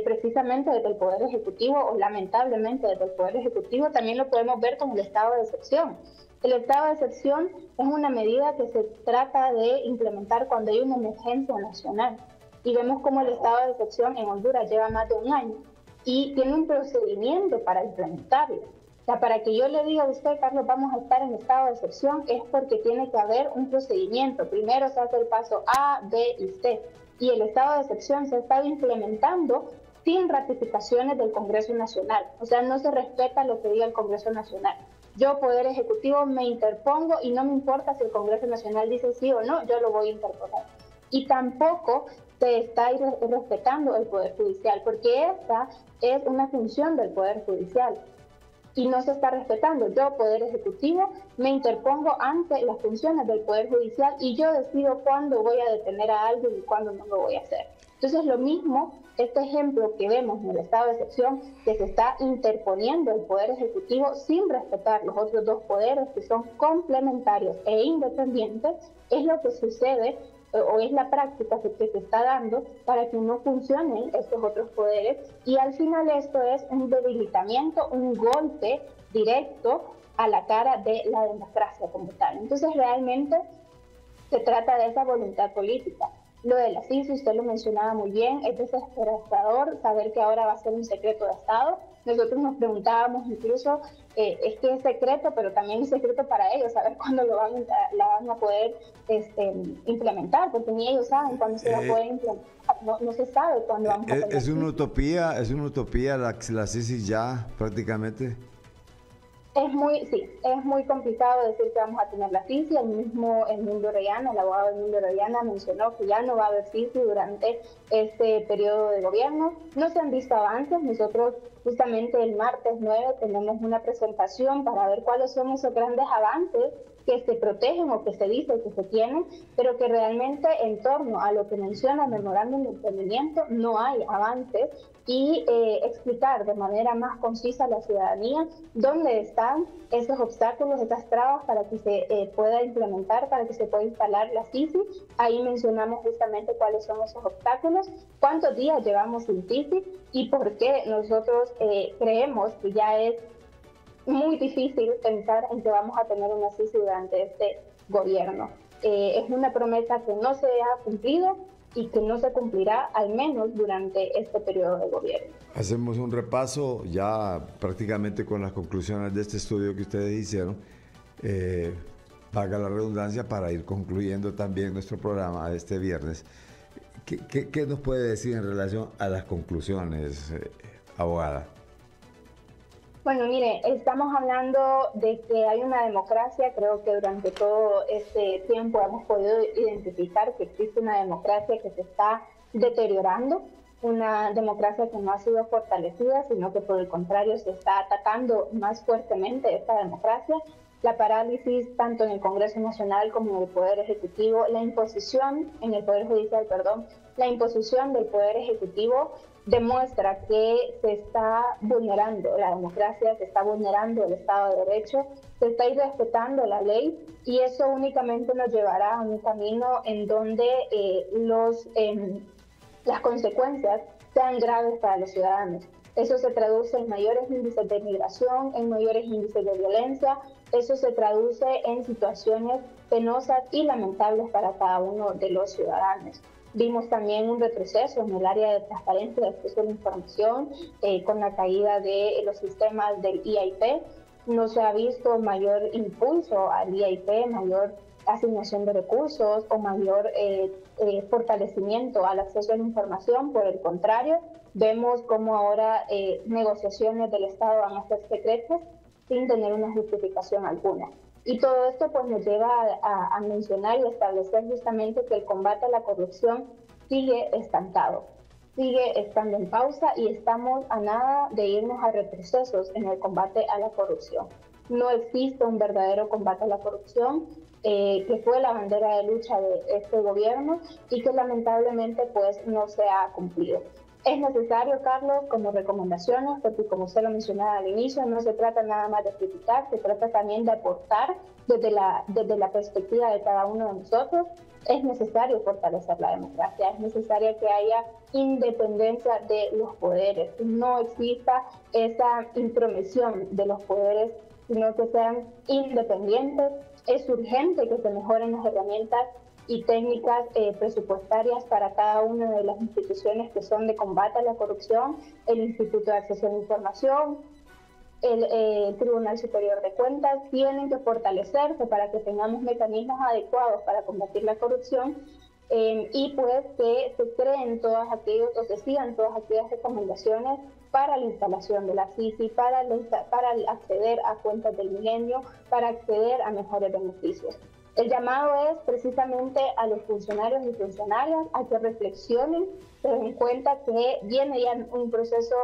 precisamente desde el Poder Ejecutivo, o lamentablemente desde el Poder Ejecutivo, también lo podemos ver con el estado de excepción. El estado de excepción es una medida que se trata de implementar cuando hay una emergencia nacional. Y vemos como el estado de excepción en Honduras lleva más de un año y tiene un procedimiento para implementarlo. O sea, para que yo le diga a usted, Carlos, vamos a estar en estado de excepción, es porque tiene que haber un procedimiento. Primero se hace el paso A, B y C. Y el estado de excepción se ha estado implementando sin ratificaciones del Congreso Nacional. O sea, no se respeta lo que diga el Congreso Nacional. Yo, Poder Ejecutivo, me interpongo y no me importa si el Congreso Nacional dice sí o no, yo lo voy a interponer. Y tampoco se está respetando el Poder Judicial, porque esta es una función del Poder Judicial y no se está respetando. Yo, Poder Ejecutivo, me interpongo ante las funciones del Poder Judicial y yo decido cuándo voy a detener a alguien y cuándo no lo voy a hacer. Entonces, lo mismo, este ejemplo que vemos en el estado de excepción, que se está interponiendo el Poder Ejecutivo sin respetar los otros 2 poderes que son complementarios e independientes, es lo que sucede o es la práctica que se está dando para que no funcionen estos otros poderes, y al final esto es un debilitamiento, un golpe directo a la cara de la democracia como tal. Entonces realmente se trata de esa voluntad política. Lo de la CICI, usted lo mencionaba muy bien, es desesperador saber que ahora va a ser un secreto de Estado. Nosotros nos preguntábamos incluso, es que es secreto, pero también es secreto para ellos, saber cuándo la van a poder implementar, porque ni ellos saben cuándo se va a poder implementar, no se sabe cuándo vamos a poder.
Es una utopía la CICI ya prácticamente.
Es muy complicado decir que vamos a tener la CICI. El mismo Edmundo Orellana, el abogado Edmundo Orellana, mencionó que ya no va a haber CICI durante este periodo de gobierno. No se han visto avances. Nosotros justamente el martes 9 tenemos una presentación para ver cuáles son esos grandes avances que se protegen o que se dice que se tienen, pero que realmente en torno a lo que menciona el memorándum de entendimiento no hay avances, y explicar de manera más concisa a la ciudadanía dónde están esos obstáculos, esas trabas para que se pueda implementar, para que se pueda instalar la CICI. Ahí mencionamos justamente cuáles son esos obstáculos, cuántos días llevamos sin CICI y por qué nosotros creemos que ya es muy difícil pensar en que vamos a tener una CICI durante este gobierno. Es una promesa que no se ha cumplido y que no se cumplirá al menos durante este periodo de gobierno.
Hacemos un repaso ya prácticamente con las conclusiones de este estudio que ustedes hicieron, valga la redundancia, para ir concluyendo también nuestro programa de este viernes. ¿Qué nos puede decir en relación a las conclusiones, abogada?
Bueno, mire, estamos hablando de que hay una democracia. Creo que durante todo este tiempo hemos podido identificar que existe una democracia que se está deteriorando, una democracia que no ha sido fortalecida, sino que por el contrario se está atacando más fuertemente esta democracia. La parálisis tanto en el Congreso Nacional como en el Poder Ejecutivo, la imposición en el Poder Judicial, la imposición del Poder Ejecutivo demuestra que se está vulnerando la democracia, se está vulnerando el Estado de Derecho, se está irrespetando la ley, y eso únicamente nos llevará a un camino en donde las consecuencias sean graves para los ciudadanos. Eso se traduce en mayores índices de migración, en mayores índices de violencia. Eso se traduce en situaciones penosas y lamentables para cada uno de los ciudadanos. Vimos también un retroceso en el área de transparencia y de acceso a la información con la caída de los sistemas del EIP. No se ha visto mayor impulso al EIP, mayor asignación de recursos o mayor fortalecimiento al acceso a la información. Por el contrario, vemos cómo ahora negociaciones del Estado van a ser secretas sin tener una justificación alguna. Y todo esto pues nos lleva a mencionar y establecer justamente que el combate a la corrupción sigue estancado, sigue estando en pausa y estamos a nada de irnos a retrocesos en el combate a la corrupción. No existe un verdadero combate a la corrupción, que fue la bandera de lucha de este gobierno y que lamentablemente pues no se ha cumplido. Es necesario, Carlos, como recomendaciones, porque como usted lo mencionaba al inicio, no se trata nada más de criticar, se trata también de aportar desde la perspectiva de cada uno de nosotros. Es necesario fortalecer la democracia, es necesario que haya independencia de los poderes, no exista esa intromisión de los poderes, sino que sean independientes. Es urgente que se mejoren las herramientas y técnicas presupuestarias para cada una de las instituciones que son de combate a la corrupción, el Instituto de Acceso a la Información, el Tribunal Superior de Cuentas, tienen que fortalecerse para que tengamos mecanismos adecuados para combatir la corrupción y pues que se creen todas aquellos, o se sigan todas aquellas recomendaciones para la instalación de la CICI, para acceder a cuentas del milenio, para acceder a mejores beneficios. El llamado es precisamente a los funcionarios y funcionarias a que reflexionen, se den cuenta que viene ya un proceso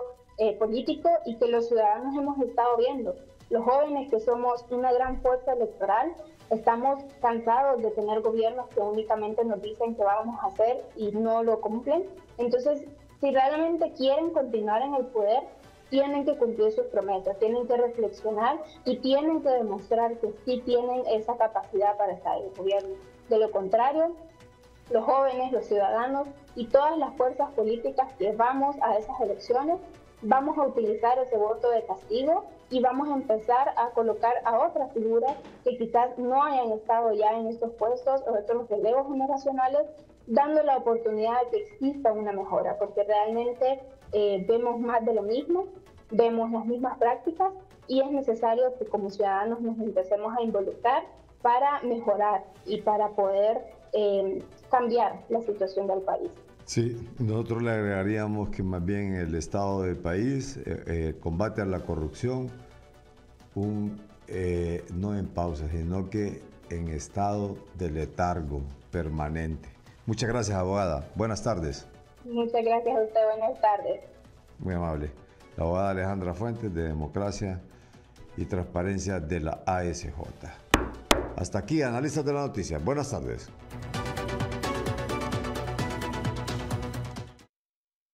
político y que los ciudadanos hemos estado viendo. Los jóvenes, que somos una gran fuerza electoral, estamos cansados de tener gobiernos que únicamente nos dicen qué vamos a hacer y no lo cumplen. Entonces, si realmente quieren continuar en el poder, tienen que cumplir sus promesas, tienen que reflexionar y tienen que demostrar que sí tienen esa capacidad para estar en el gobierno. De lo contrario, los jóvenes, los ciudadanos y todas las fuerzas políticas que vamos a esas elecciones, vamos a utilizar ese voto de castigo y vamos a empezar a colocar a otras figuras que quizás no hayan estado ya en estos puestos o otros relevos generacionales, dando la oportunidad de que exista una mejora, porque realmente vemos más de lo mismo, vemos las mismas prácticas y es necesario que como ciudadanos nos empecemos a involucrar para mejorar y para poder cambiar la situación del país.
Sí, nosotros le agregaríamos que más bien el estado del país, combate a la corrupción, no en pausa, sino que en estado de letargo permanente. Muchas gracias, abogada. Buenas tardes.
Muchas gracias a usted. Buenas tardes.
Muy amable. La abogada Alejandra Fuentes, de Democracia y Transparencia de la ASJ. Hasta aquí, Analistas de la Noticia. Buenas tardes.